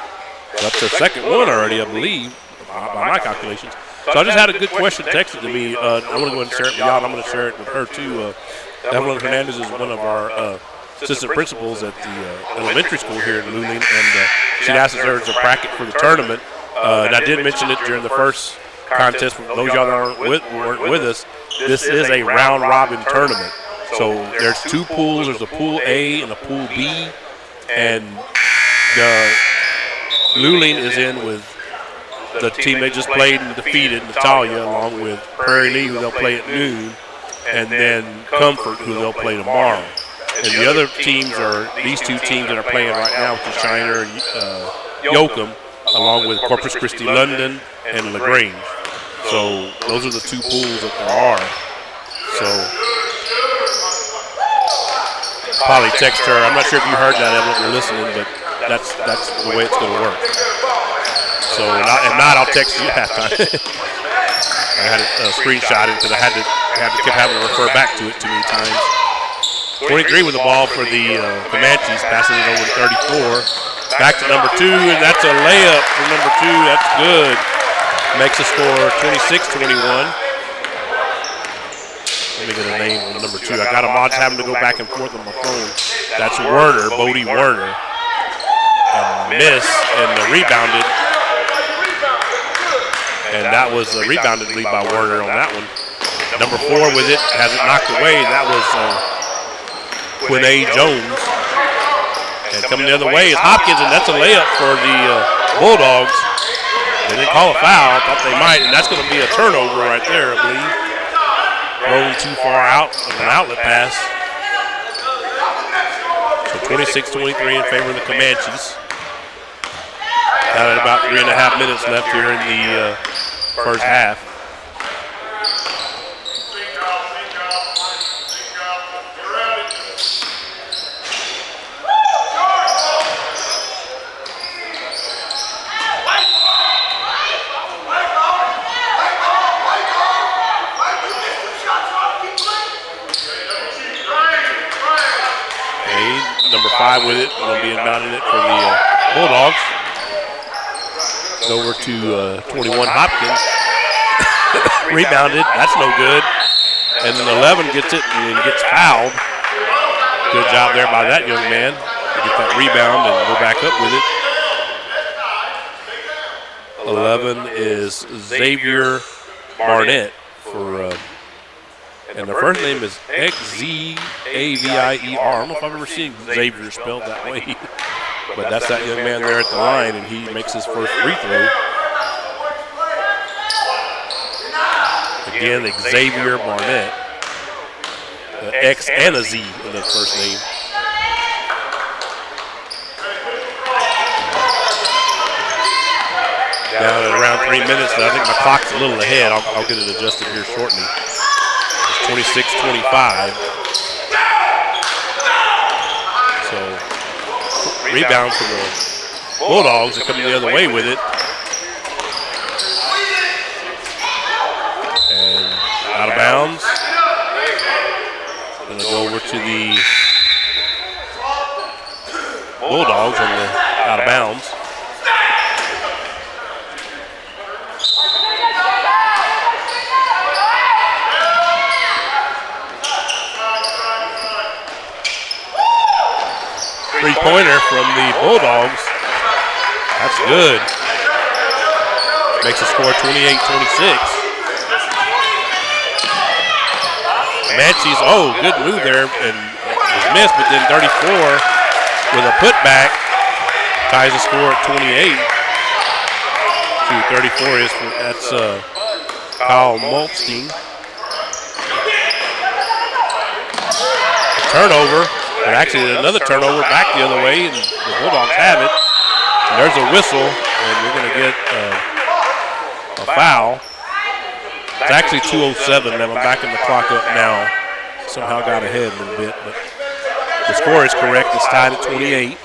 That's their second one already, I believe, by my calculations. So I just had a good question texted to me. I'm going to go ahead and share it with y'all. I'm going to share it with her too. Evelyn Hernandez is one of our assistant principals at the elementary school here in Luling, and she asked us there as a bracket for the tournament. And I did mention it during the first contest. For those y'all that weren't with us, this is a round-robin tournament. So there's 2 pools. There's a Pool A and a Pool B. And the Luling is in with the team they just played and defeated, Natalia, along with Prairie Lee, who they'll play at noon, and then Comfort, who they'll play tomorrow. And the other teams are these 2 teams that are playing right now, which is Shiner and Yoakum, along with Corpus Christi London and LaGrange. So those are the 2 pools that there are. So probably text her. I'm not sure if you heard that, Evelyn, you're listening, but that's the way it's going to work. So if not, I'll text you at halftime. I had a screenshot it because I kept having to refer back to it too many times. 23 with the ball for the Comanches, passing it over to 34. Back to number 2, and that's a layup for number 2. That's good. Makes the score 26-21. Let me get a name on number 2. I got him odds having to go back and forth on my phone. That's Werner, Bodie Werner. And miss, and rebounded. And that was a rebounded lead by Werner on that one. Number 4 with it, has it knocked away. That was Quinay Jones. And coming the other way is Hopkins, and that's a layup for the Bulldogs. They didn't call a foul. Thought they might, and that's going to be a turnover right there, I believe. Rolling too far out of an outlet pass. So 26-23 in favor of the Comanches. Got about 3.5 minutes left here in the first half. 25 with it. Going to be inbounding it for the Bulldogs. Over to 21 Hopkins. Rebounded. That's no good. And then 11 gets it and gets fouled. Good job there by that young man to get that rebound and go back up with it. 11 is Xavier Barnett for, and the first name is Xavier. I don't know if I've ever seen Xavier spelled that way, but that's that young man there at the line, and he makes his first free throw. Again, Xavier Barnett. X and a Z in his first name. Down at around 3 minutes, and I think my clock's a little ahead. I'll get it adjusted here shortly. 26-25. So, rebound for the Bulldogs. They're coming the other way with it. And out of bounds. Going to go over to the Bulldogs on the out of bounds. Three-pointer from the Bulldogs. That's good. Makes the score 28-26. Comanches, good move there, and it was missed, but then 34 with a putback ties the score at 28 to 34. That's Kyle Maltstein. Turnover, but actually another turnover back the other way, and the Bulldogs have it. And there's a whistle, and we're going to get a foul. It's actually 2:07, and I'm backing the clock up now. Somehow got ahead a little bit, but the score is correct. It's tied at 28.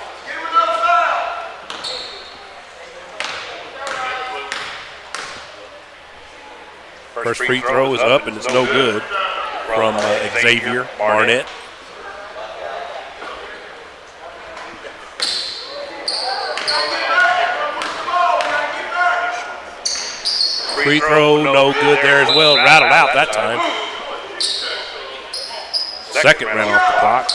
First free throw is up, and it's no good from Xavier Barnett. Free throw, no good there as well. Rattled out that time. Second ran off the clock.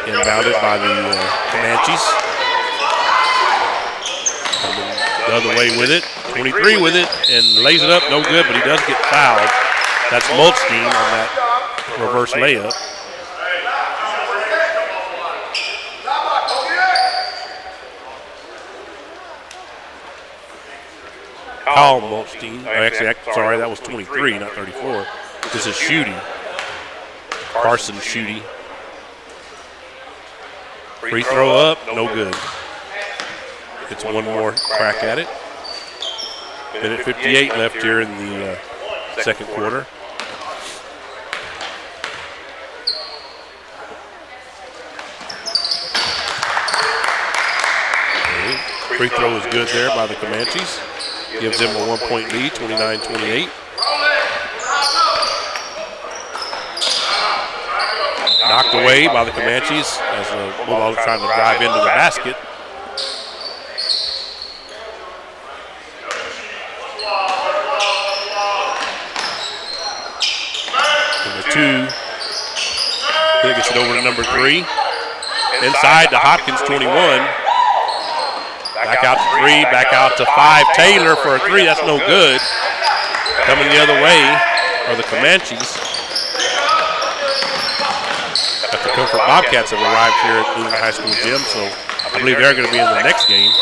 Inbounded by the Comanches. The other way with it. 23 with it and lays it up, no good, but he does get fouled. That's Maltstein on that reverse layup. Kyle Maltstein. Actually, sorry, that was 23, not 34. This is Schutte. Carson Schutte. Free throw up, no good. Gets one more crack at it. Minute 58 left here in the second quarter. Free throw is good there by the Comanches. Gives them a 1-point lead, 29-28. Knocked away by the Comanches as the Bulldogs trying to drive into the basket. Number 2. He gets it over to number 3. Inside to Hopkins, 21. Back out to 3, back out to 5. Taylor for a 3, that's no good. Coming the other way are the Comanches. But the Comfort Bobcats have arrived here at Luling High School gym, so I believe they're going to be in the next game.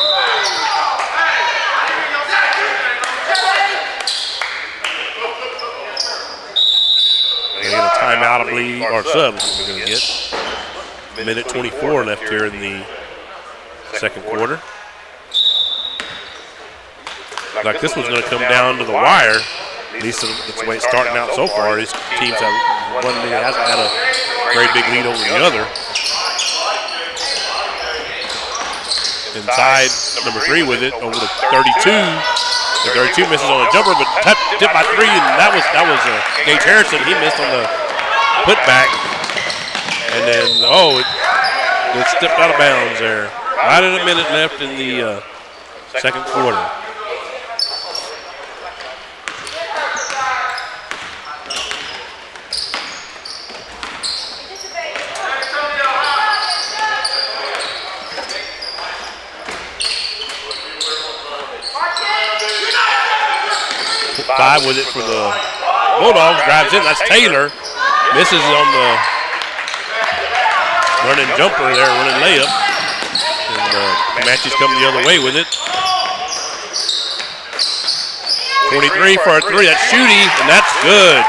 They get a timeout, I believe, or sub is what we're going to get. Minute 24 left here in the second quarter. Like this one's going to come down to the wire. At least that's the way it's starting out so far. These teams have one that hasn't had a very big lead over the other. Inside, number 3 with it over to 32. The 32 misses on a jumper, but tipped by 3, and that was Gage Harrison. He missed on the putback, And then, it stepped out of bounds there. Right at a minute left in the second quarter. Five with it for the Bulldogs. Drives in. That's Taylor. Misses on the running jumper there, running layup. And Comanches come the other way with it. 23 for a three. That's Shooty, and that's good.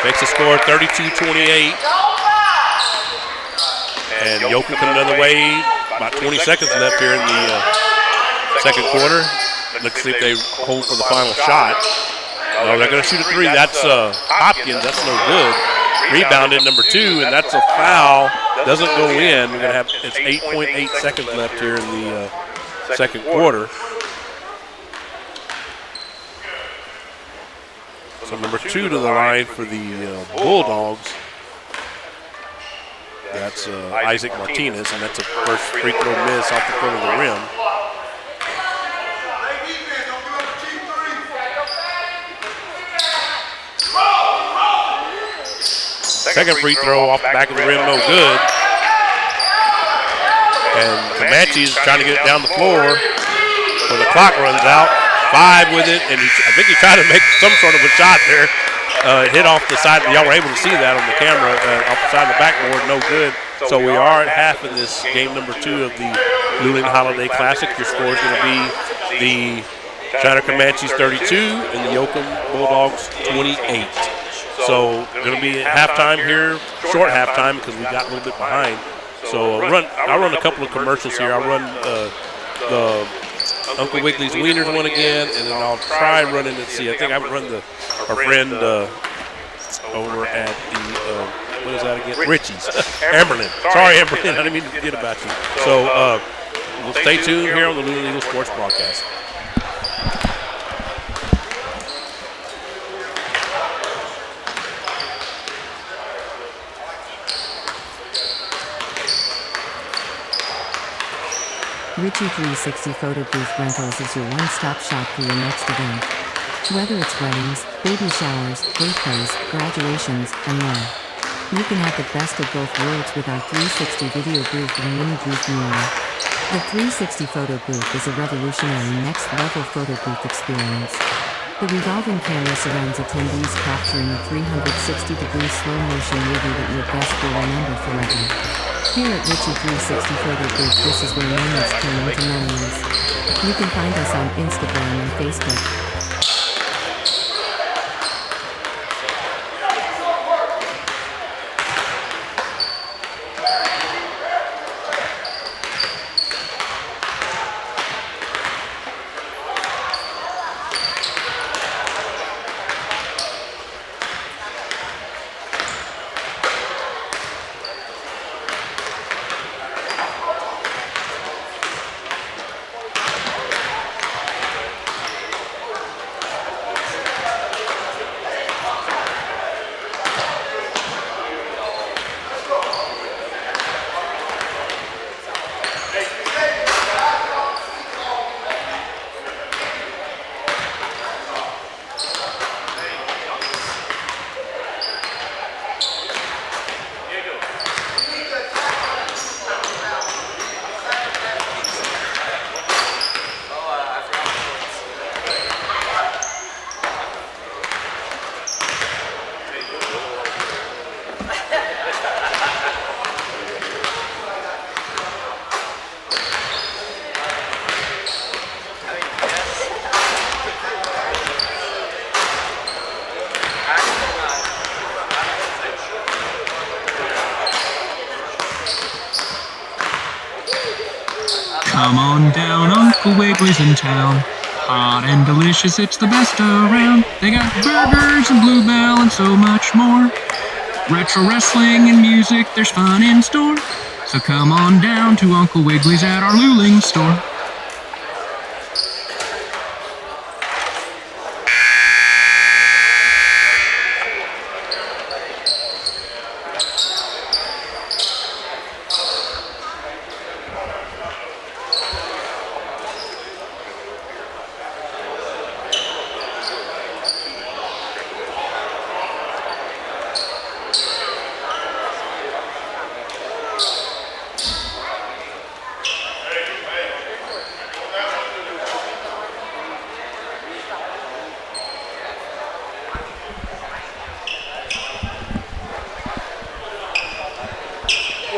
Makes the score 32-28. And Yoakum coming the other way. About 20 seconds left here in the second quarter. Let's see if they hold for the final shot. No, they're going to shoot a three. That's Hopkins. That's no good. Rebounded number 2, and that's a foul. Doesn't go in. We're going to have it's 8.8 seconds left here in the second quarter. So number 2 to the line for the Bulldogs. That's Isaac Martinez, and that's a first free throw miss off the front of the rim. Second free throw off the back of the rim, no good. And Comanches trying to get it down the floor when the clock runs out. 5 with it, and I think he tried to make some sort of a shot there. It hit off the side. Y'all were able to see that on the camera, off the side of the backboard, no good. So we are at half in this game number 2 of the Luling Holiday Classic. Your score is going to be the China Comanches 32 and the Yoakum Bulldogs 28. So going to be halftime here, short halftime because we got a little bit behind. So I'll run a couple of commercials here. I'll run the Uncle Wiggley's Wieners one again, and then I'll try running and see. I think I would run our friend over at the what is that again? Richie's. Emberlin. Sorry, Emberlin. I didn't mean to forget about you. So we'll stay tuned here on the Luling Eagle Sports Broadcast. Richie 360 Photo Booth Rentals is your one-stop shop for your next event. Whether it's weddings, baby showers, birthdays, graduations, and more. You can have the best of both worlds with our 360 video booth and mini booth mural. The 360 Photo Booth is a revolutionary next-level photo booth experience. The revolving camera surrounds attendees, capturing a 360-degree slow-motion movie that your guests will remember forever. Here at Richie 360 Photo Booth, this is where moments turn into memories. You can find us on Instagram and Facebook. Come on down, Uncle Wiggly's in town. Hot and delicious, it's the best around. They got burgers and bluebell and so much more. Retro wrestling and music, there's fun in store. So come on down to Uncle Wiggly's at our Luling store.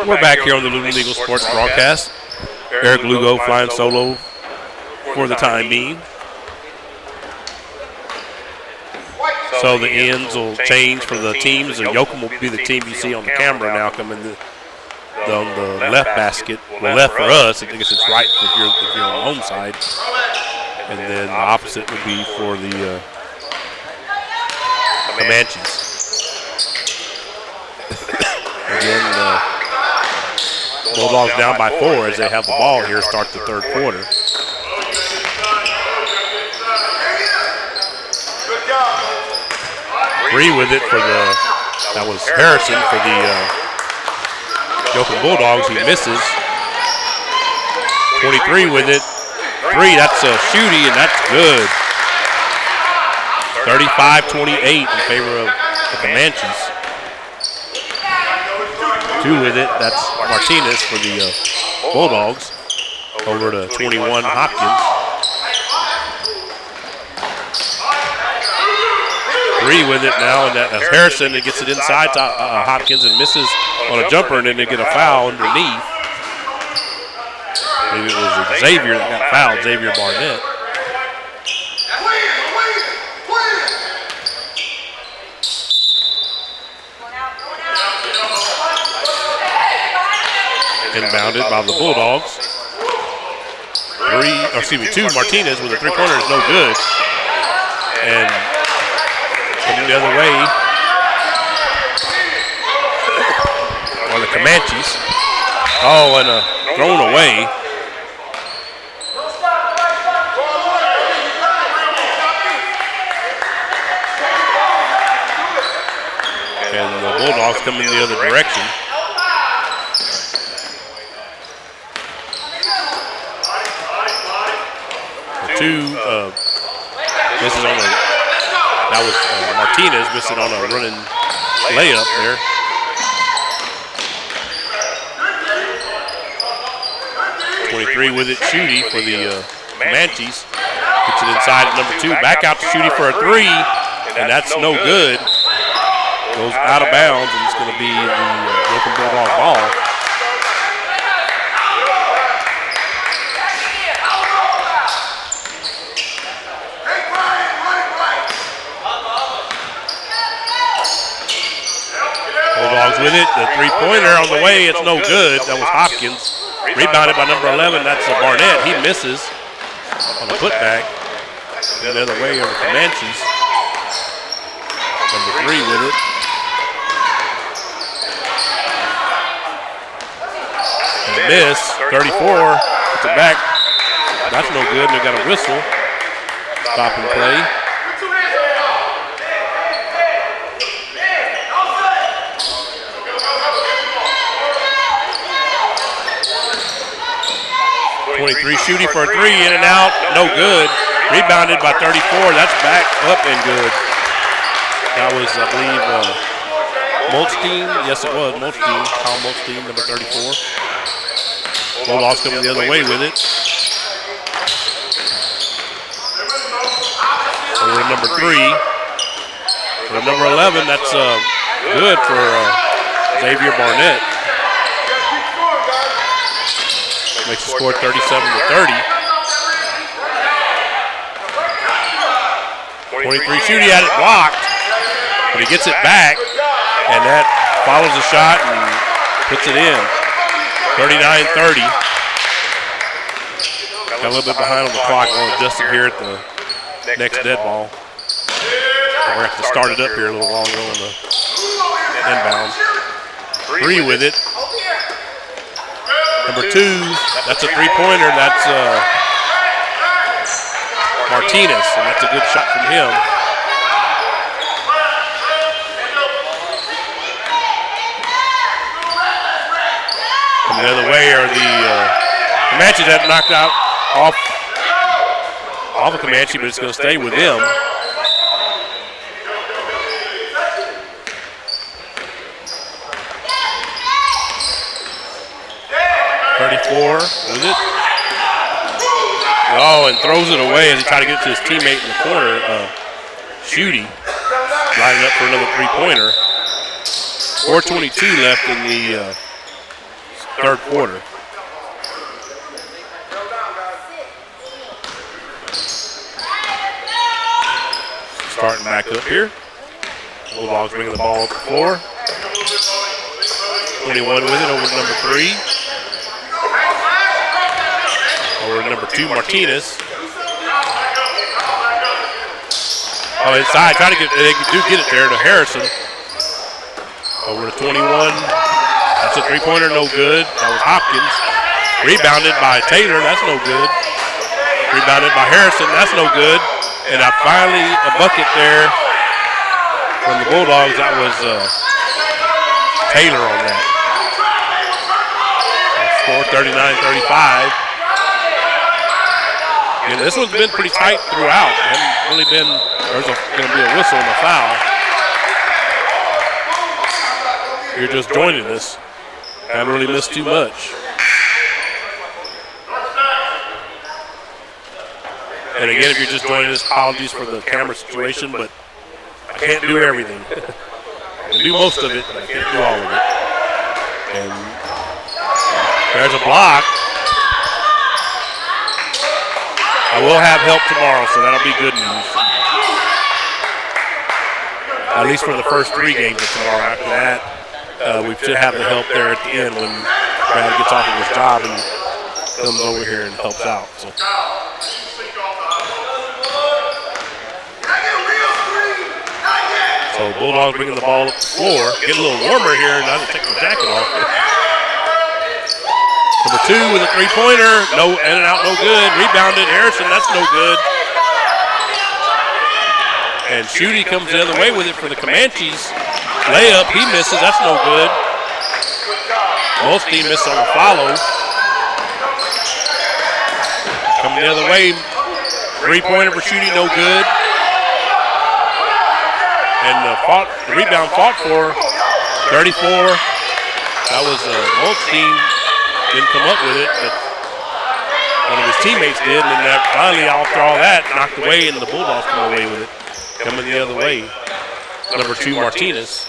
We're back here on the Luling Eagle Sports broadcast. Eric Lugo flying solo for the time being. So the ends will change for the teams. Yoakum will be the team you see on the camera now coming on the left basket. Well, left for us. I guess it's right if you're on the home side. And then the opposite would be for the Comanches. Again, Bulldogs down by 4 as they have the ball here, start the third quarter. Three with it that was Harrison for the Yoakum Bulldogs. He misses. 23 with it. 3, that's a shooty, and that's good. 35-28 in favor of the Comanches. 2 with it, that's Martinez for the Bulldogs. Over to 21, Hopkins. 3 with it now, and that's Harrison. It gets it inside to Hopkins and misses on a jumper, and then they get a foul underneath. Maybe it was Xavier that got fouled, Xavier Barnett. Inbounded by the Bulldogs. 2, Martinez with a three-pointer is no good. And coming the other way are the Comanches. Oh, and thrown away. And the Bulldogs coming the other direction. Misses on that was Martinez missing on a running layup there. .23 with it, Shooty for the Comanches. Gets it inside at number 2. Back out to Shooty for a 3, and that's no good. Goes out of bounds, and it's going to be the Yoakum Bulldog ball. Bulldogs with it. The three-pointer on the way. It's no good. That was Hopkins. Rebounded by number 11. That's Barnett. He misses on the putback. And the other way are the Comanches. Number 3 with it. And a miss. 34. Puts it back. That's no good. And they got a whistle. Stop and play. .23 Shooty for a 3, in and out, no good. Rebounded by 34, that's back up and good. That was, I believe, Molstein. Yes, it was Molstein. Kyle Molstein, number 34. Bulldogs coming the other way with it. Over to number 3. For number 11, that's good for Xavier Barnett. Makes the score 37-30. 23 Shooty had it blocked, but he gets it back, and that follows the shot and puts it in. 39-30. Got a little bit behind on the clock. We'll adjust it here at the next dead ball. We're going to have to start it up here a little longer on the inbound. 3 with it. Number 2, that's a three-pointer. That's Martinez, and that's a good shot from him. From the other way are the Comanches that knocked out off the Comanche, but it's going to stay with them. With it. Oh, and throws it away as he tried to get it to his teammate in the corner. Shooty lining up for another three-pointer. 4:22 left in the third quarter. Starting back up here. Bulldogs bringing the ball up the floor. 21 with it over to number 3. Over to number 2, Martinez. Oh, inside, trying to get, they do get it there to Harrison. Over to 21. That's a three-pointer, no good. That was Hopkins. Rebounded by Taylor, that's no good. Rebounded by Harrison, that's no good. And finally a bucket there from the Bulldogs. That was Taylor on that. Score 39-35. And this one's been pretty tight throughout. Hasn't really been, there's going to be a whistle and a foul. You're just joining us. Haven't really missed too much. And again, if you're just joining us, apologies for the camera situation, but I can't do everything. I can do most of it, but I can't do all of it. And there's a block. I will have help tomorrow, so that'll be good news. At least for the first 3 games of tomorrow. After that, we should have the help there at the end when Brad gets off of his job and comes over here and helps out. So Bulldogs bringing the ball up the floor. Get a little warmer here, and I have to take my jacket off. Number 2 with a three-pointer. No, in and out, no good. Rebounded. Harrison, that's no good. And Schutte comes the other way with it for the Comanches. Layup, he misses. That's no good. Most team missed on the follow. Coming the other way. Three-pointer for Schutte, no good. And the rebound fought for 34. That was most team didn't come up with it, but one of his teammates did. And then finally, after all that, knocked away, and the Bulldogs come away with it. Coming the other way. Number 2, Martinez.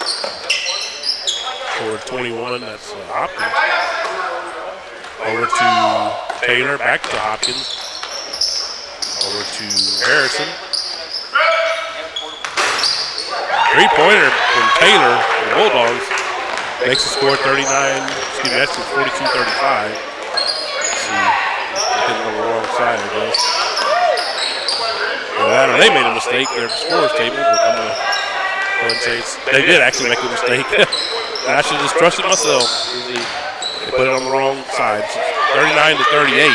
Over 21, that's Hopkins. Over to Taylor, back to Hopkins. Over to Harrison. Three-pointer from Taylor, the Bulldogs, makes the score 42-35. Let's see, hitting on the wrong side, I guess. Well, they made a mistake there at the scorer's table, but I'm going to go and say they did actually make a mistake. I should have just trusted myself. They put it on the wrong side. 39-38.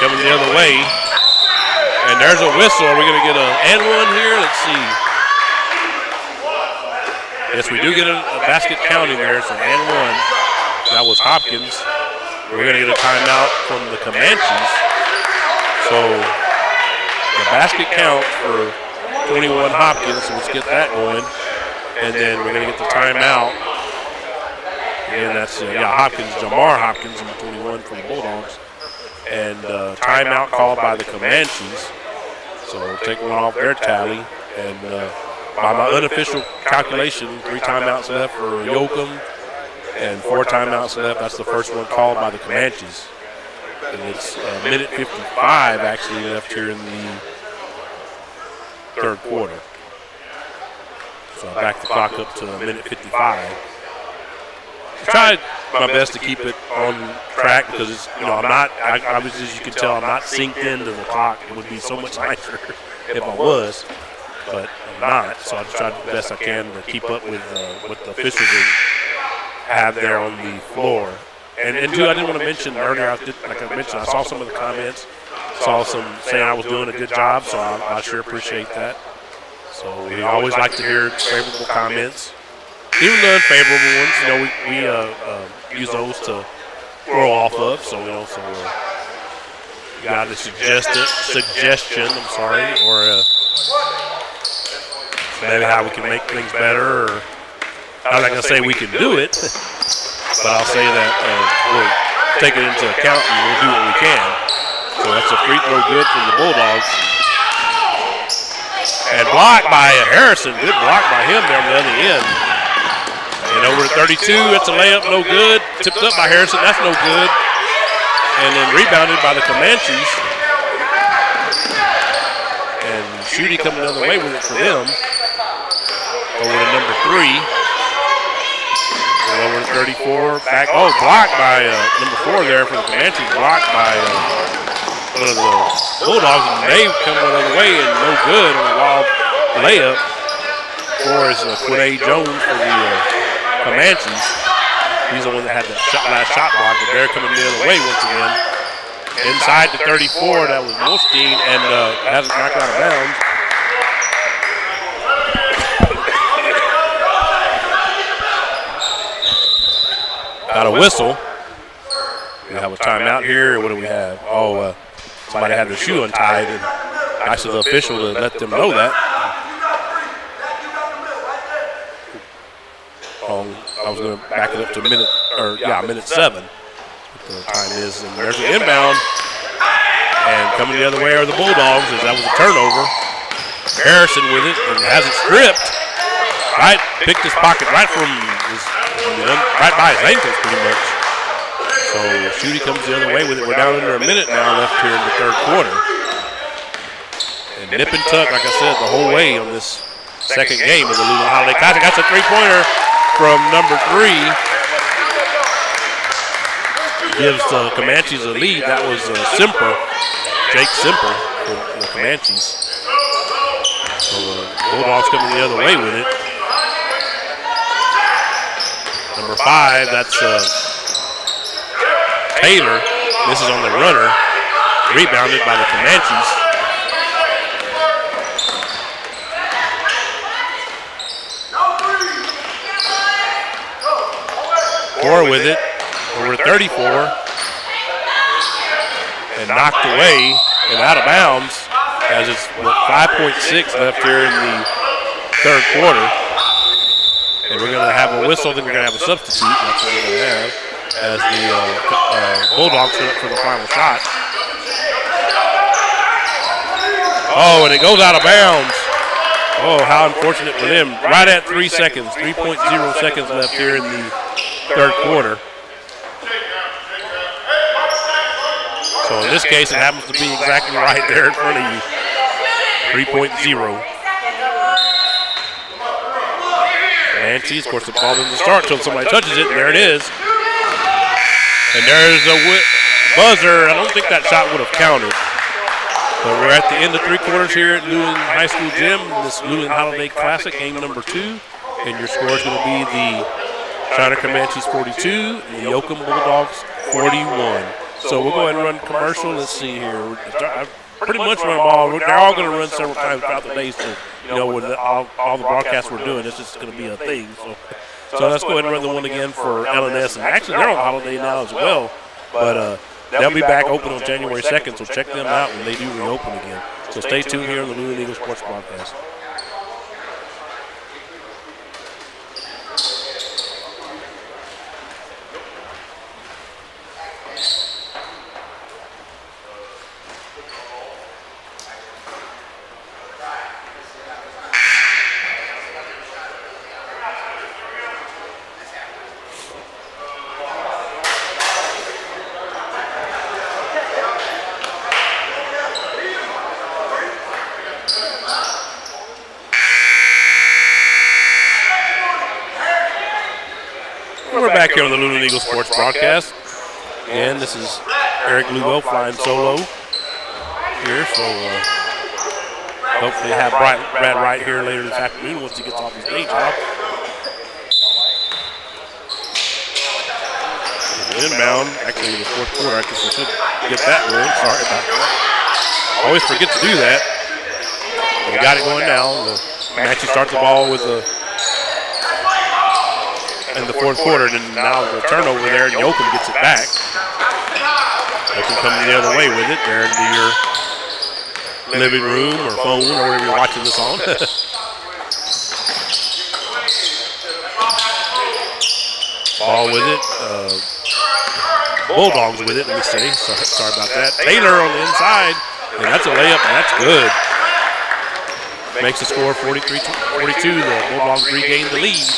Coming the other way. And there's a whistle. Are we going to get an and one here? Let's see. Yes, we do get a basket counting there. It's an and one. That was Hopkins. We're going to get a timeout from the Comanches. So the basket count for 21 Hopkins. So let's get that going. And then we're going to get the timeout. And that's, Hopkins, Jamar Hopkins, number 21 for the Bulldogs. And timeout called by the Comanches. So we'll take one off their tally. And by my unofficial calculation, 3 timeouts left for Yoakum and 4 timeouts left. That's the first one called by the Comanches. And it's a minute 55 actually left here in the third quarter. So I back the clock up to a minute 55. I tried my best to keep it on track because it's, I'm not, obviously as you can tell, I'm not synced into the clock. It would be so much nicer if I was, but I'm not. So I just tried the best I can to keep up with what the officials have there on the floor. And too, I didn't want to mention earlier, like I mentioned, I saw some of the comments, saw some saying I was doing a good job, so I sure appreciate that. So we always like to hear favorable comments. Even the unfavorable ones, we use those to grow off of. So, you got a suggestion, or maybe how we can make things better. Or I'm not going to say we can do it, but I'll say that we'll take it into account and we'll do what we can. So that's a free throw good from the Bulldogs. And blocked by Harrison. Good block by him there on the other end. And over to 32, it's a layup, no good. Tipped up by Harrison, that's no good. And then rebounded by the Comanches. And Shooty coming the other way with it for them. Over to number 3. And over to 34, back, blocked by number 4 there for the Comanches. Blocked by one of the Bulldogs, and they come the other way and no good on a wild layup. 4 is Quinay Jones for the Comanches. He's the one that had the last shot block, but they're coming the other way once again. Inside the 34, that was Wolfstein, and has it knocked out of bounds. Got a whistle. We have a timeout here. What do we have? Somebody had their shoe untied, and nice of the official to let them know that. I was going to back it up to minute 7. The time is, and there's an inbound. And coming the other way are the Bulldogs, as that was a turnover. Harrison with it, and has it stripped. Right, picked his pocket right by his ankles pretty much. So Shooty comes the other way with it. We're down under a minute now left here in the third quarter. And nip and tuck, like I said, the whole way on this second game of the Luling Holiday Classic. That's a three-pointer from number 3. Gives the Comanches a lead. That was Jake Simper for the Comanches. So the Bulldogs coming the other way with it. Number 5, that's Taylor. This is on the runner. Rebounded by the Comanches. Four with it. Over 34. And knocked away and out of bounds as it's 5.6 left here in the third quarter. And we're going to have a whistle, then we're going to have a substitute. That's what we're going to have as the Bulldogs set up for the final shot. Oh, and it goes out of bounds. Oh, how unfortunate for them. Right at 3 seconds, 3.0 seconds left here in the third quarter. So in this case, it happens to be exactly right there in front of you. 3.0. Comanches, of course, the ball doesn't start until somebody touches it, and there it is. And there's a buzzer. I don't think that shot would have counted. But we're at the end of 3 quarters here at Luling High School Gym. This Luling Holiday Classic, game number 2. And your score is going to be the China Comanches 42 and the Yoakum Bulldogs 41. So we'll go ahead and run commercial. Let's see here. I've pretty much run them all. They're all going to run several times throughout the day. So, with all the broadcasts we're doing, it's just going to be a thing. So let's go ahead and run the one again for LNS. And actually, they're on holiday now as well. But they'll be back open on January 2nd, so check them out when they do reopen again. So stay tuned here on the Luling Eagle Sports Broadcast. We're back here on the Luling Eagle Sports Broadcast. And this is Eric Lugo flying solo here. So hopefully have Brad Wright here later this afternoon once he gets off his day job. Inbound, actually in the fourth quarter, I guess we should get that going. Sorry about that. Always forget to do that. We got it going now. The Comanches start the ball with in the fourth quarter, and then now the turnover there, and Yoakum gets it back. Yoakum coming the other way with it. There into your living room or phone or whatever you're watching this on. Ball with it. Bulldogs with it, let me say. Sorry about that. Taylor on the inside, and that's a layup, and that's good. Makes the score 43-42. The Bulldogs regain the lead.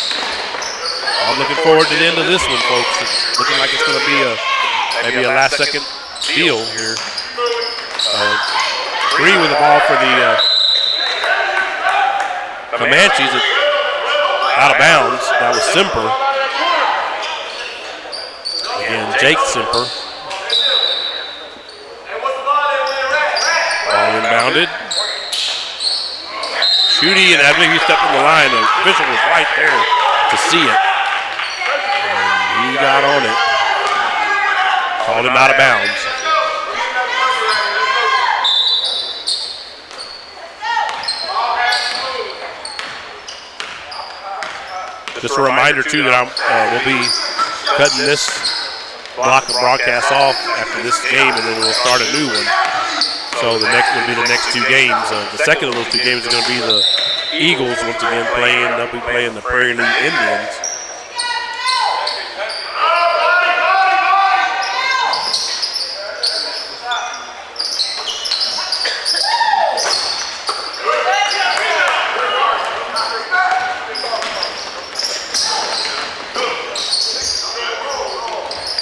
I'm looking forward to the end of this one, folks. It's looking like it's going to be maybe a last-second deal here. 3 with the ball for the Comanches out of bounds. That was Semper. Again, Jake Semper. Ball inbounded. Shooty, and I believe he stepped on the line. The official was right there to see it. And he got on it. Called him out of bounds. Just a reminder, too, that we'll be cutting this block of broadcast off after this game, and then we'll start a new one. So the next will be the next 2 games. The second of those 2 games is going to be the Eagles once again playing. They'll be playing the Prairie League Indians.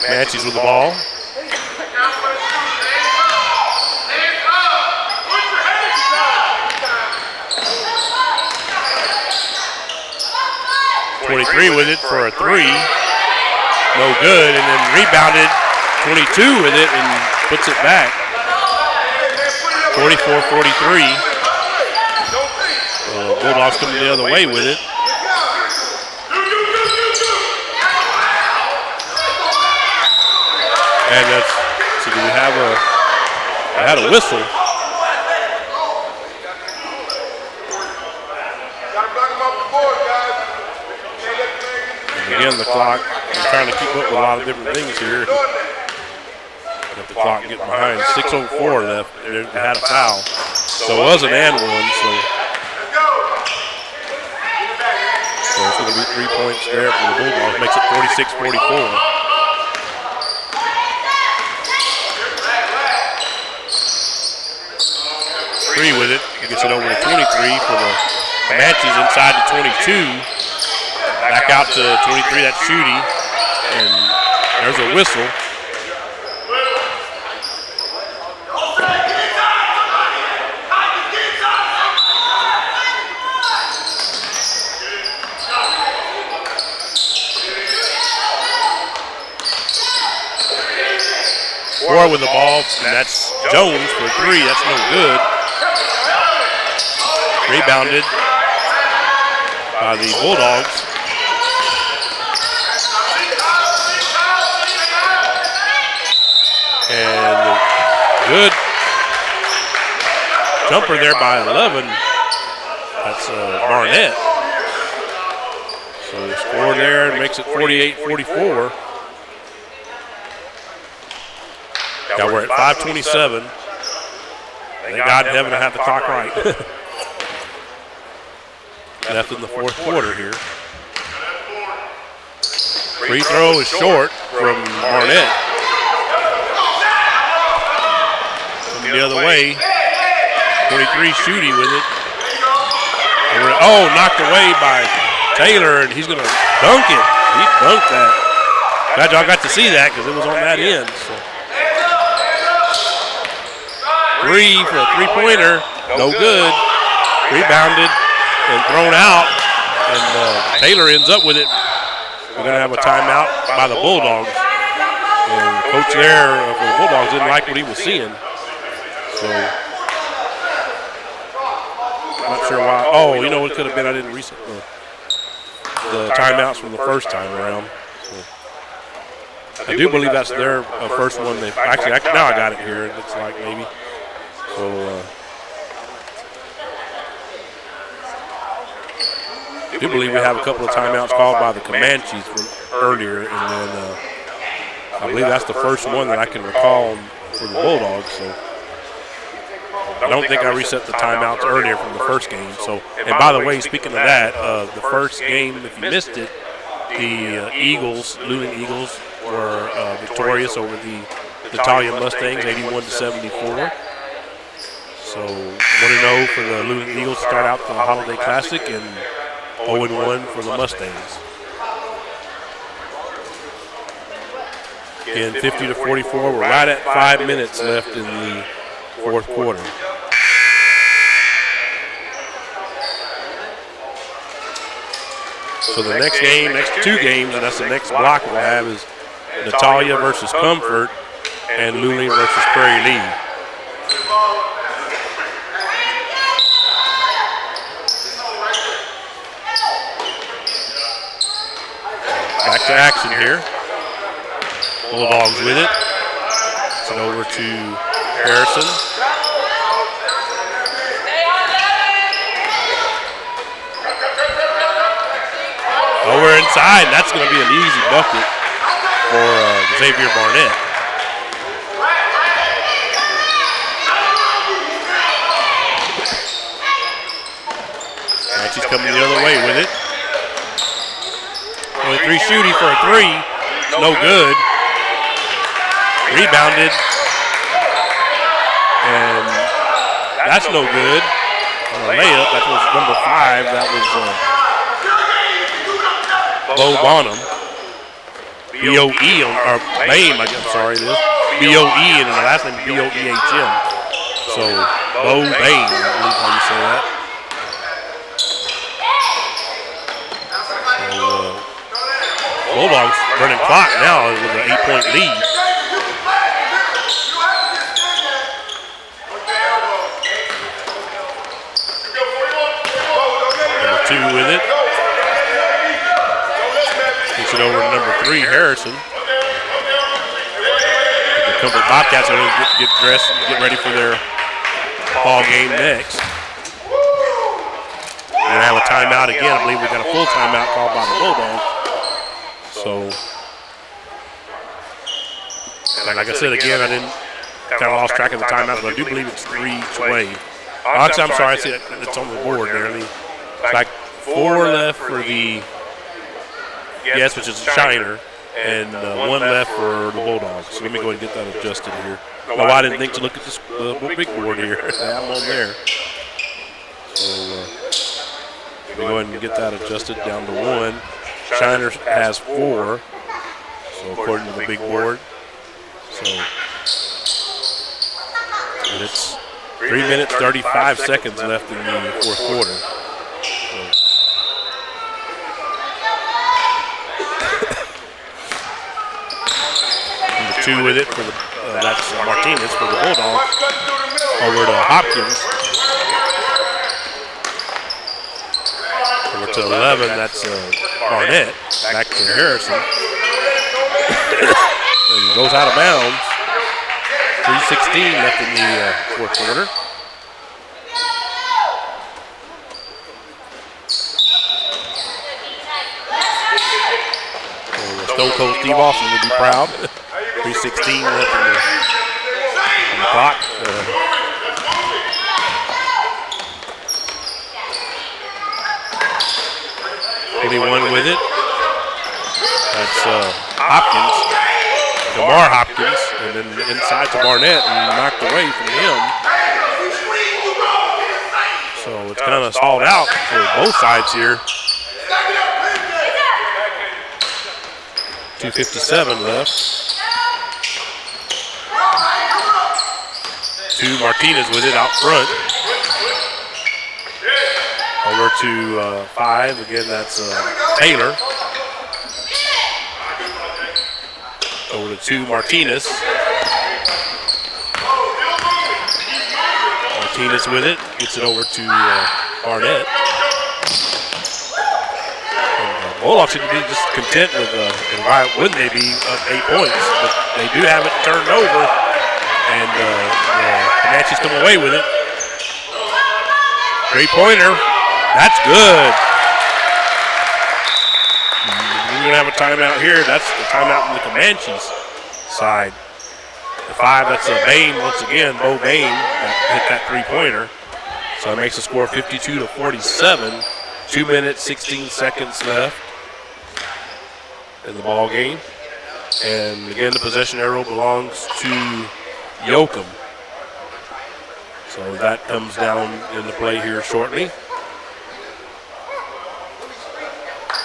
Comanches with the ball. With it for a 3. No good, and then rebounded 22 with it and puts it back. 44-43. Bulldogs coming the other way with it. And that's, so do we have I had a whistle. Again, the clock, I'm trying to keep up with a lot of different things here. Got the clock getting behind. 6:04 left. They had a foul. So it was an and one. So it's going to be 3 points there for the Bulldogs. Makes it 46-44. Three with it. He gets it over to 23 for the Comanches inside the 22. Back out to 23, that's Shooty, and there's a whistle. Four with the ball, and that's Jones for 3, that's no good. Rebounded by the Bulldogs. And good jumper there by 11. That's Barnett. So the score there makes it 48-44. Now we're at 5:27. Thank God in heaven to have the clock right. Left in the 4th quarter here. Free throw is short from Barnett. The other way, 23 Shooty with it. Oh, knocked away by Taylor, and he's going to dunk it. He dunked that. Glad y'all got to see that because it was on that end. So. 3 for a 3-pointer, no good. Rebounded and thrown out, and Taylor ends up with it. We're going to have a timeout by the Bulldogs. And the coach there for the Bulldogs didn't like what he was seeing. So, I'm not sure why. Oh, you know what it could have been? I didn't reset the timeouts from the first time around. So, I do believe that's their first one. They actually, now I got it here. It looks like maybe. So, I do believe we have a couple of timeouts called by the Comanches from earlier, and then I believe that's the first one that I can recall for the Bulldogs. So. I don't think I reset the timeouts earlier from the first game. So, and by the way, speaking of that, the first game, if you missed it, the Eagles, Luling Eagles, were victorious over the Natalia Mustangs, 81-74. So 1-0 for the Luling Eagles to start out the Holiday Classic, and 0-1 for the Mustangs. Again, 50-44. We're right at 5 minutes left in the fourth quarter. So the next two games, and that's the next block we'll have, is Natalia versus Comfort and Luling versus Prairie Lee. Back to action here. Bulldogs with it. It's over to Harrison. Over inside. That's going to be an easy bucket for Xavier Barnett. And she's coming the other way with it. Only 3 shooting for a 3. No good. Rebounded. And that's no good. On a layup, that was number 5. That was Bo Bonham. B-O-E, or Bame, I'm sorry, it is. B-O-E, and the last name is B-O-E-H-M. So, Bo Bame, I believe how you say that. Bulldogs running clock now with an 8-point lead. Number 2 with it. Gets it over to number 3, Harrison. The Comfort Bobcats are going to get dressed and get ready for their ball game next. We're going to have a timeout again. I believe we got a full timeout called by the Bulldogs. So, and like I said again, I didn't kind of lost track of the timeout, but I do believe it's 3 each way. Actually, I'm sorry, I see it's on the board there. It's like 4 left for the Yes, which is a Shiner, and 1 left for the Bulldogs. So let me go ahead and get that adjusted here. No, I didn't think to look at this big board here. I'm on there. So let me go ahead and get that adjusted down to 1. Shiner has 4, so according to the big board. So and it's 3 minutes, 35 seconds left in the fourth quarter. Number 2 with it for the that's Martinez for the Bulldogs. Over to Hopkins. Over to 11, that's Barnett. Back to Harrison. And goes out of bounds. 3:16 left in the fourth quarter. Stone Cold Steve Austin would be proud. 3:16 left on the clock. 21 with it. That's Hopkins, DeMar Hopkins, and then inside to Barnett and knocked away from him. So it's kind of stalled out for both sides here. 2:57 left. 2 Martinez with it out front. Over to 5, again that's Taylor. Over to 2 Martinez. Martinez with it, gets it over to Barnett. Bulldogs should be just content with, and why wouldn't they be up 8 points? But they do have it turned over, and the Comanches come away with it. 3-pointer, that's good. We're going to have a timeout here. That's the timeout from the Comanches side. The 5, that's Bame once again, Bo Bame, that hit that 3-pointer. So it makes the score 52-47. 2 minutes, 16 seconds left in the ball game. And again, the possession arrow belongs to Yoakum. So that comes down into play here shortly.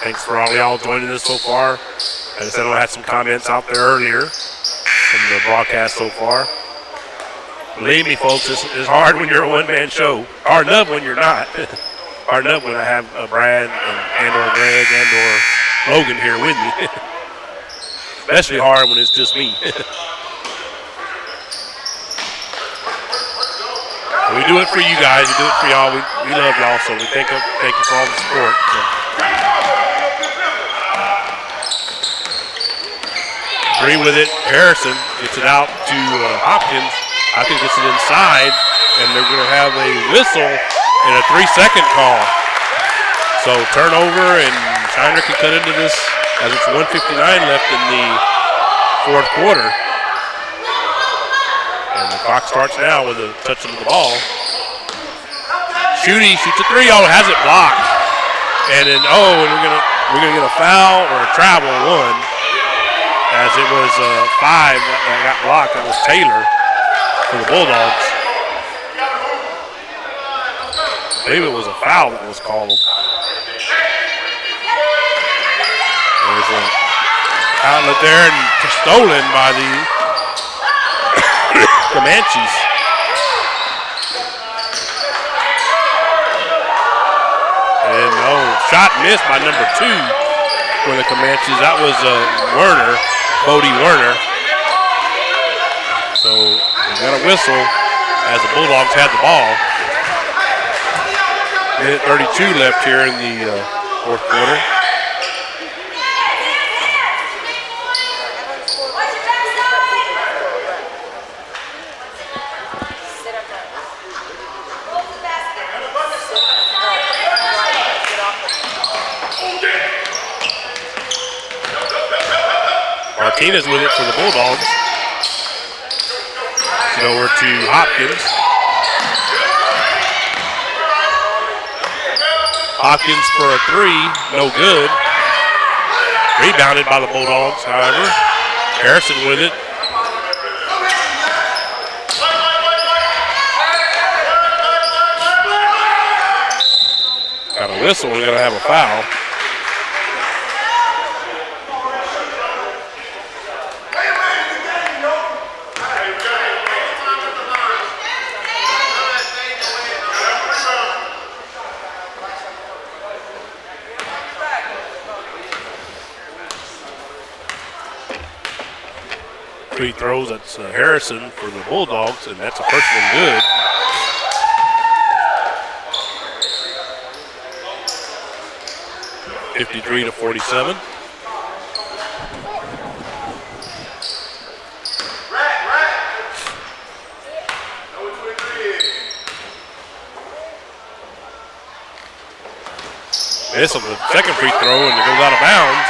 Thanks for all y'all joining us so far I said I had some comments out there earlier from the broadcast so far. Believe me, folks, it's hard when you're a one-man show. Hard enough when you're not. Hard enough when I have Brad and or Greg and or Logan here with me. Especially hard when it's just me. We do it for you guys. We do it for y'all. We love y'all, so we thank you for all the support. So. Three with it. Harrison gets it out to Hopkins. I think this is inside, and they're going to have a whistle and a 3-second call. So turnover, and Shiner can cut into this as it's 1:59 left in the fourth quarter. And the clock starts now with a touch of the ball. Shooty shoots a three. Oh, has it blocked. And then we're gonna get a foul or a travel one, as it was 5 that got blocked. That was Taylor for the Bulldogs. I believe it was a foul that was called. There's an outlet there and stolen by the Comanches. And shot missed by number 2 for the Comanches. That was Werner, Bodie Werner. So we got a whistle as the Bulldogs had the ball. Minute 32 left here in the fourth quarter. Martinez with it for the Bulldogs. It's over to Hopkins. Hopkins for a 3, no good. Rebounded by the Bulldogs, however. Harrison with it. Got a whistle, we're going to have a foul. Free throws, that's Harrison for the Bulldogs, and that's a first one good. (53-47). Miss on the second free throw, and it goes out of bounds.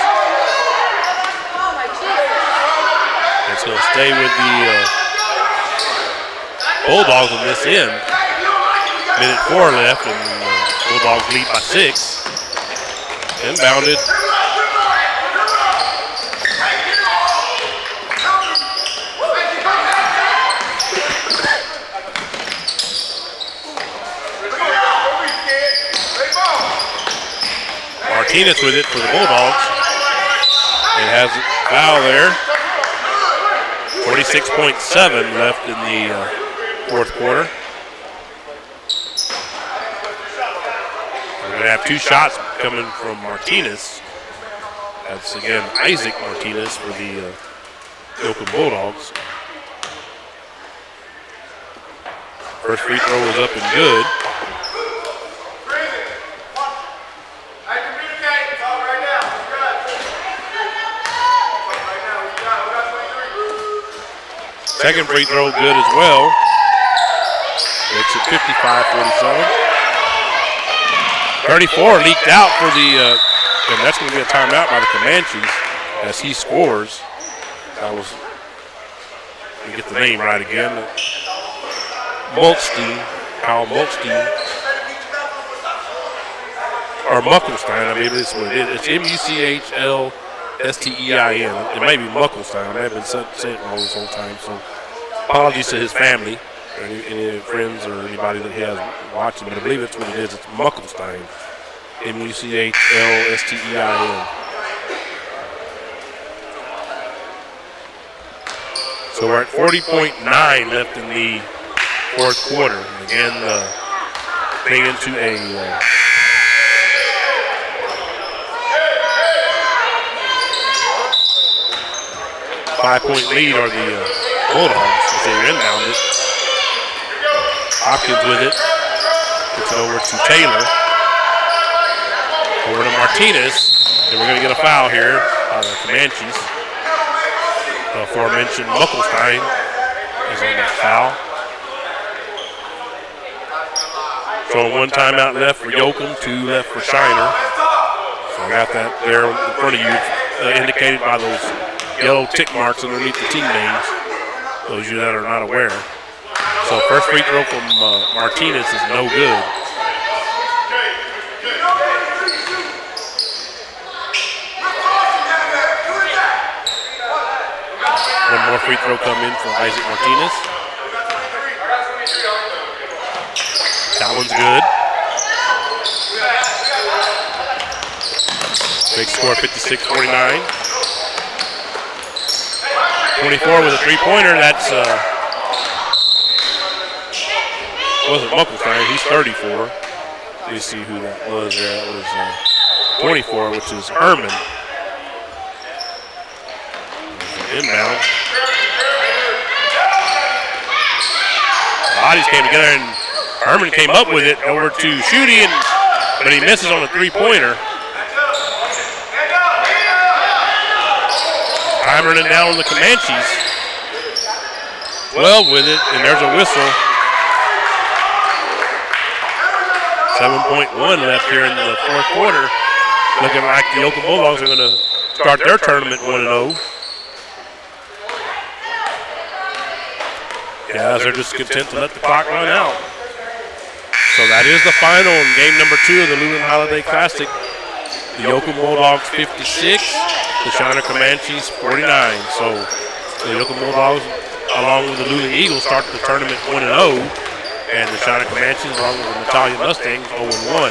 It's going to stay with the Bulldogs on this end. Minute 4 left, and Bulldogs lead by 6. Inbounded. Martinez with it for the Bulldogs. It has a foul there. 46.7 left in the fourth quarter. We're going to have 2 shots coming from Martinez. That's, again, Isaac Martinez for the Yoakum Bulldogs. First free throw was up and good. Second free throw good as well. Makes it 55-47. 34 leaked out for the, and that's going to be a timeout by the Comanches as he scores. That was, let me get the name right again. Mulstein, Kyle Mulstein. Or Muckelstein, I mean, that's what it is. It's Muchlstein. It may be Muckelstein. I have been saying it wrong this whole time, so apologies to his family, or any friends or anybody that he has watching, but I believe that's what it is. It's Muckelstein. Muchlstein. So we're at 40.9 left in the fourth quarter. And again, getting into a 5-point lead are the Bulldogs as they inbound it. Hopkins with it. Gets it over to Taylor. Over to Martinez. And we're going to get a foul here by the Comanches. The aforementioned Muckelstein is on that foul. So one timeout left for Yoakum, 2 left for Shiner. So I got that there in front of you, indicated by those yellow tick marks underneath the team names, those of you that are not aware. So first free throw from Martinez is no good. One more free throw come in for Isaac Martinez. That one's good. Big score, 56-49. 24 with a three-pointer. That's wasn't Muckelstein. He's 34. Let me see who that was. That was 24, which is Herman. Inbound. Bodies came together, and Herman came up with it over to Schutte, but he misses on a three-pointer. Time running down on the Comanches. 12 with it, and there's a whistle. 7.1 left here in the fourth quarter. Looking like the Yoakum Bulldogs are going to start their tournament 1-0. Guys are just content to let the clock run out. So that is the final in game number 2 of the Luling Holiday Classic. The Yoakum Bulldogs 56, the Shiner Comanches 49. So the Yoakum Bulldogs, along with the Luling Eagles, start the tournament 1-0, and the Shiner Comanches, along with the Natalia Mustangs, 0-1.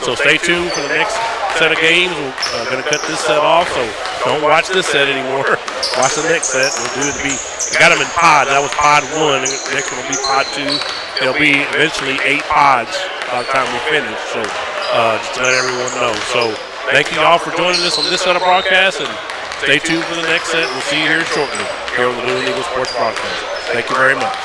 So stay tuned for the next set of games. We're going to cut this set off, so don't watch this set anymore. Watch the next set. We'll do it to be. We got them in pods. That was pod 1. The next one will be pod 2. There'll be eventually 8 pods by the time we finish. So just to let everyone know. So thank you all for joining us on this set of broadcasts, and stay tuned for the next set. We'll see you here shortly here on the Luling Eagle Sports Broadcast. Thank you very much.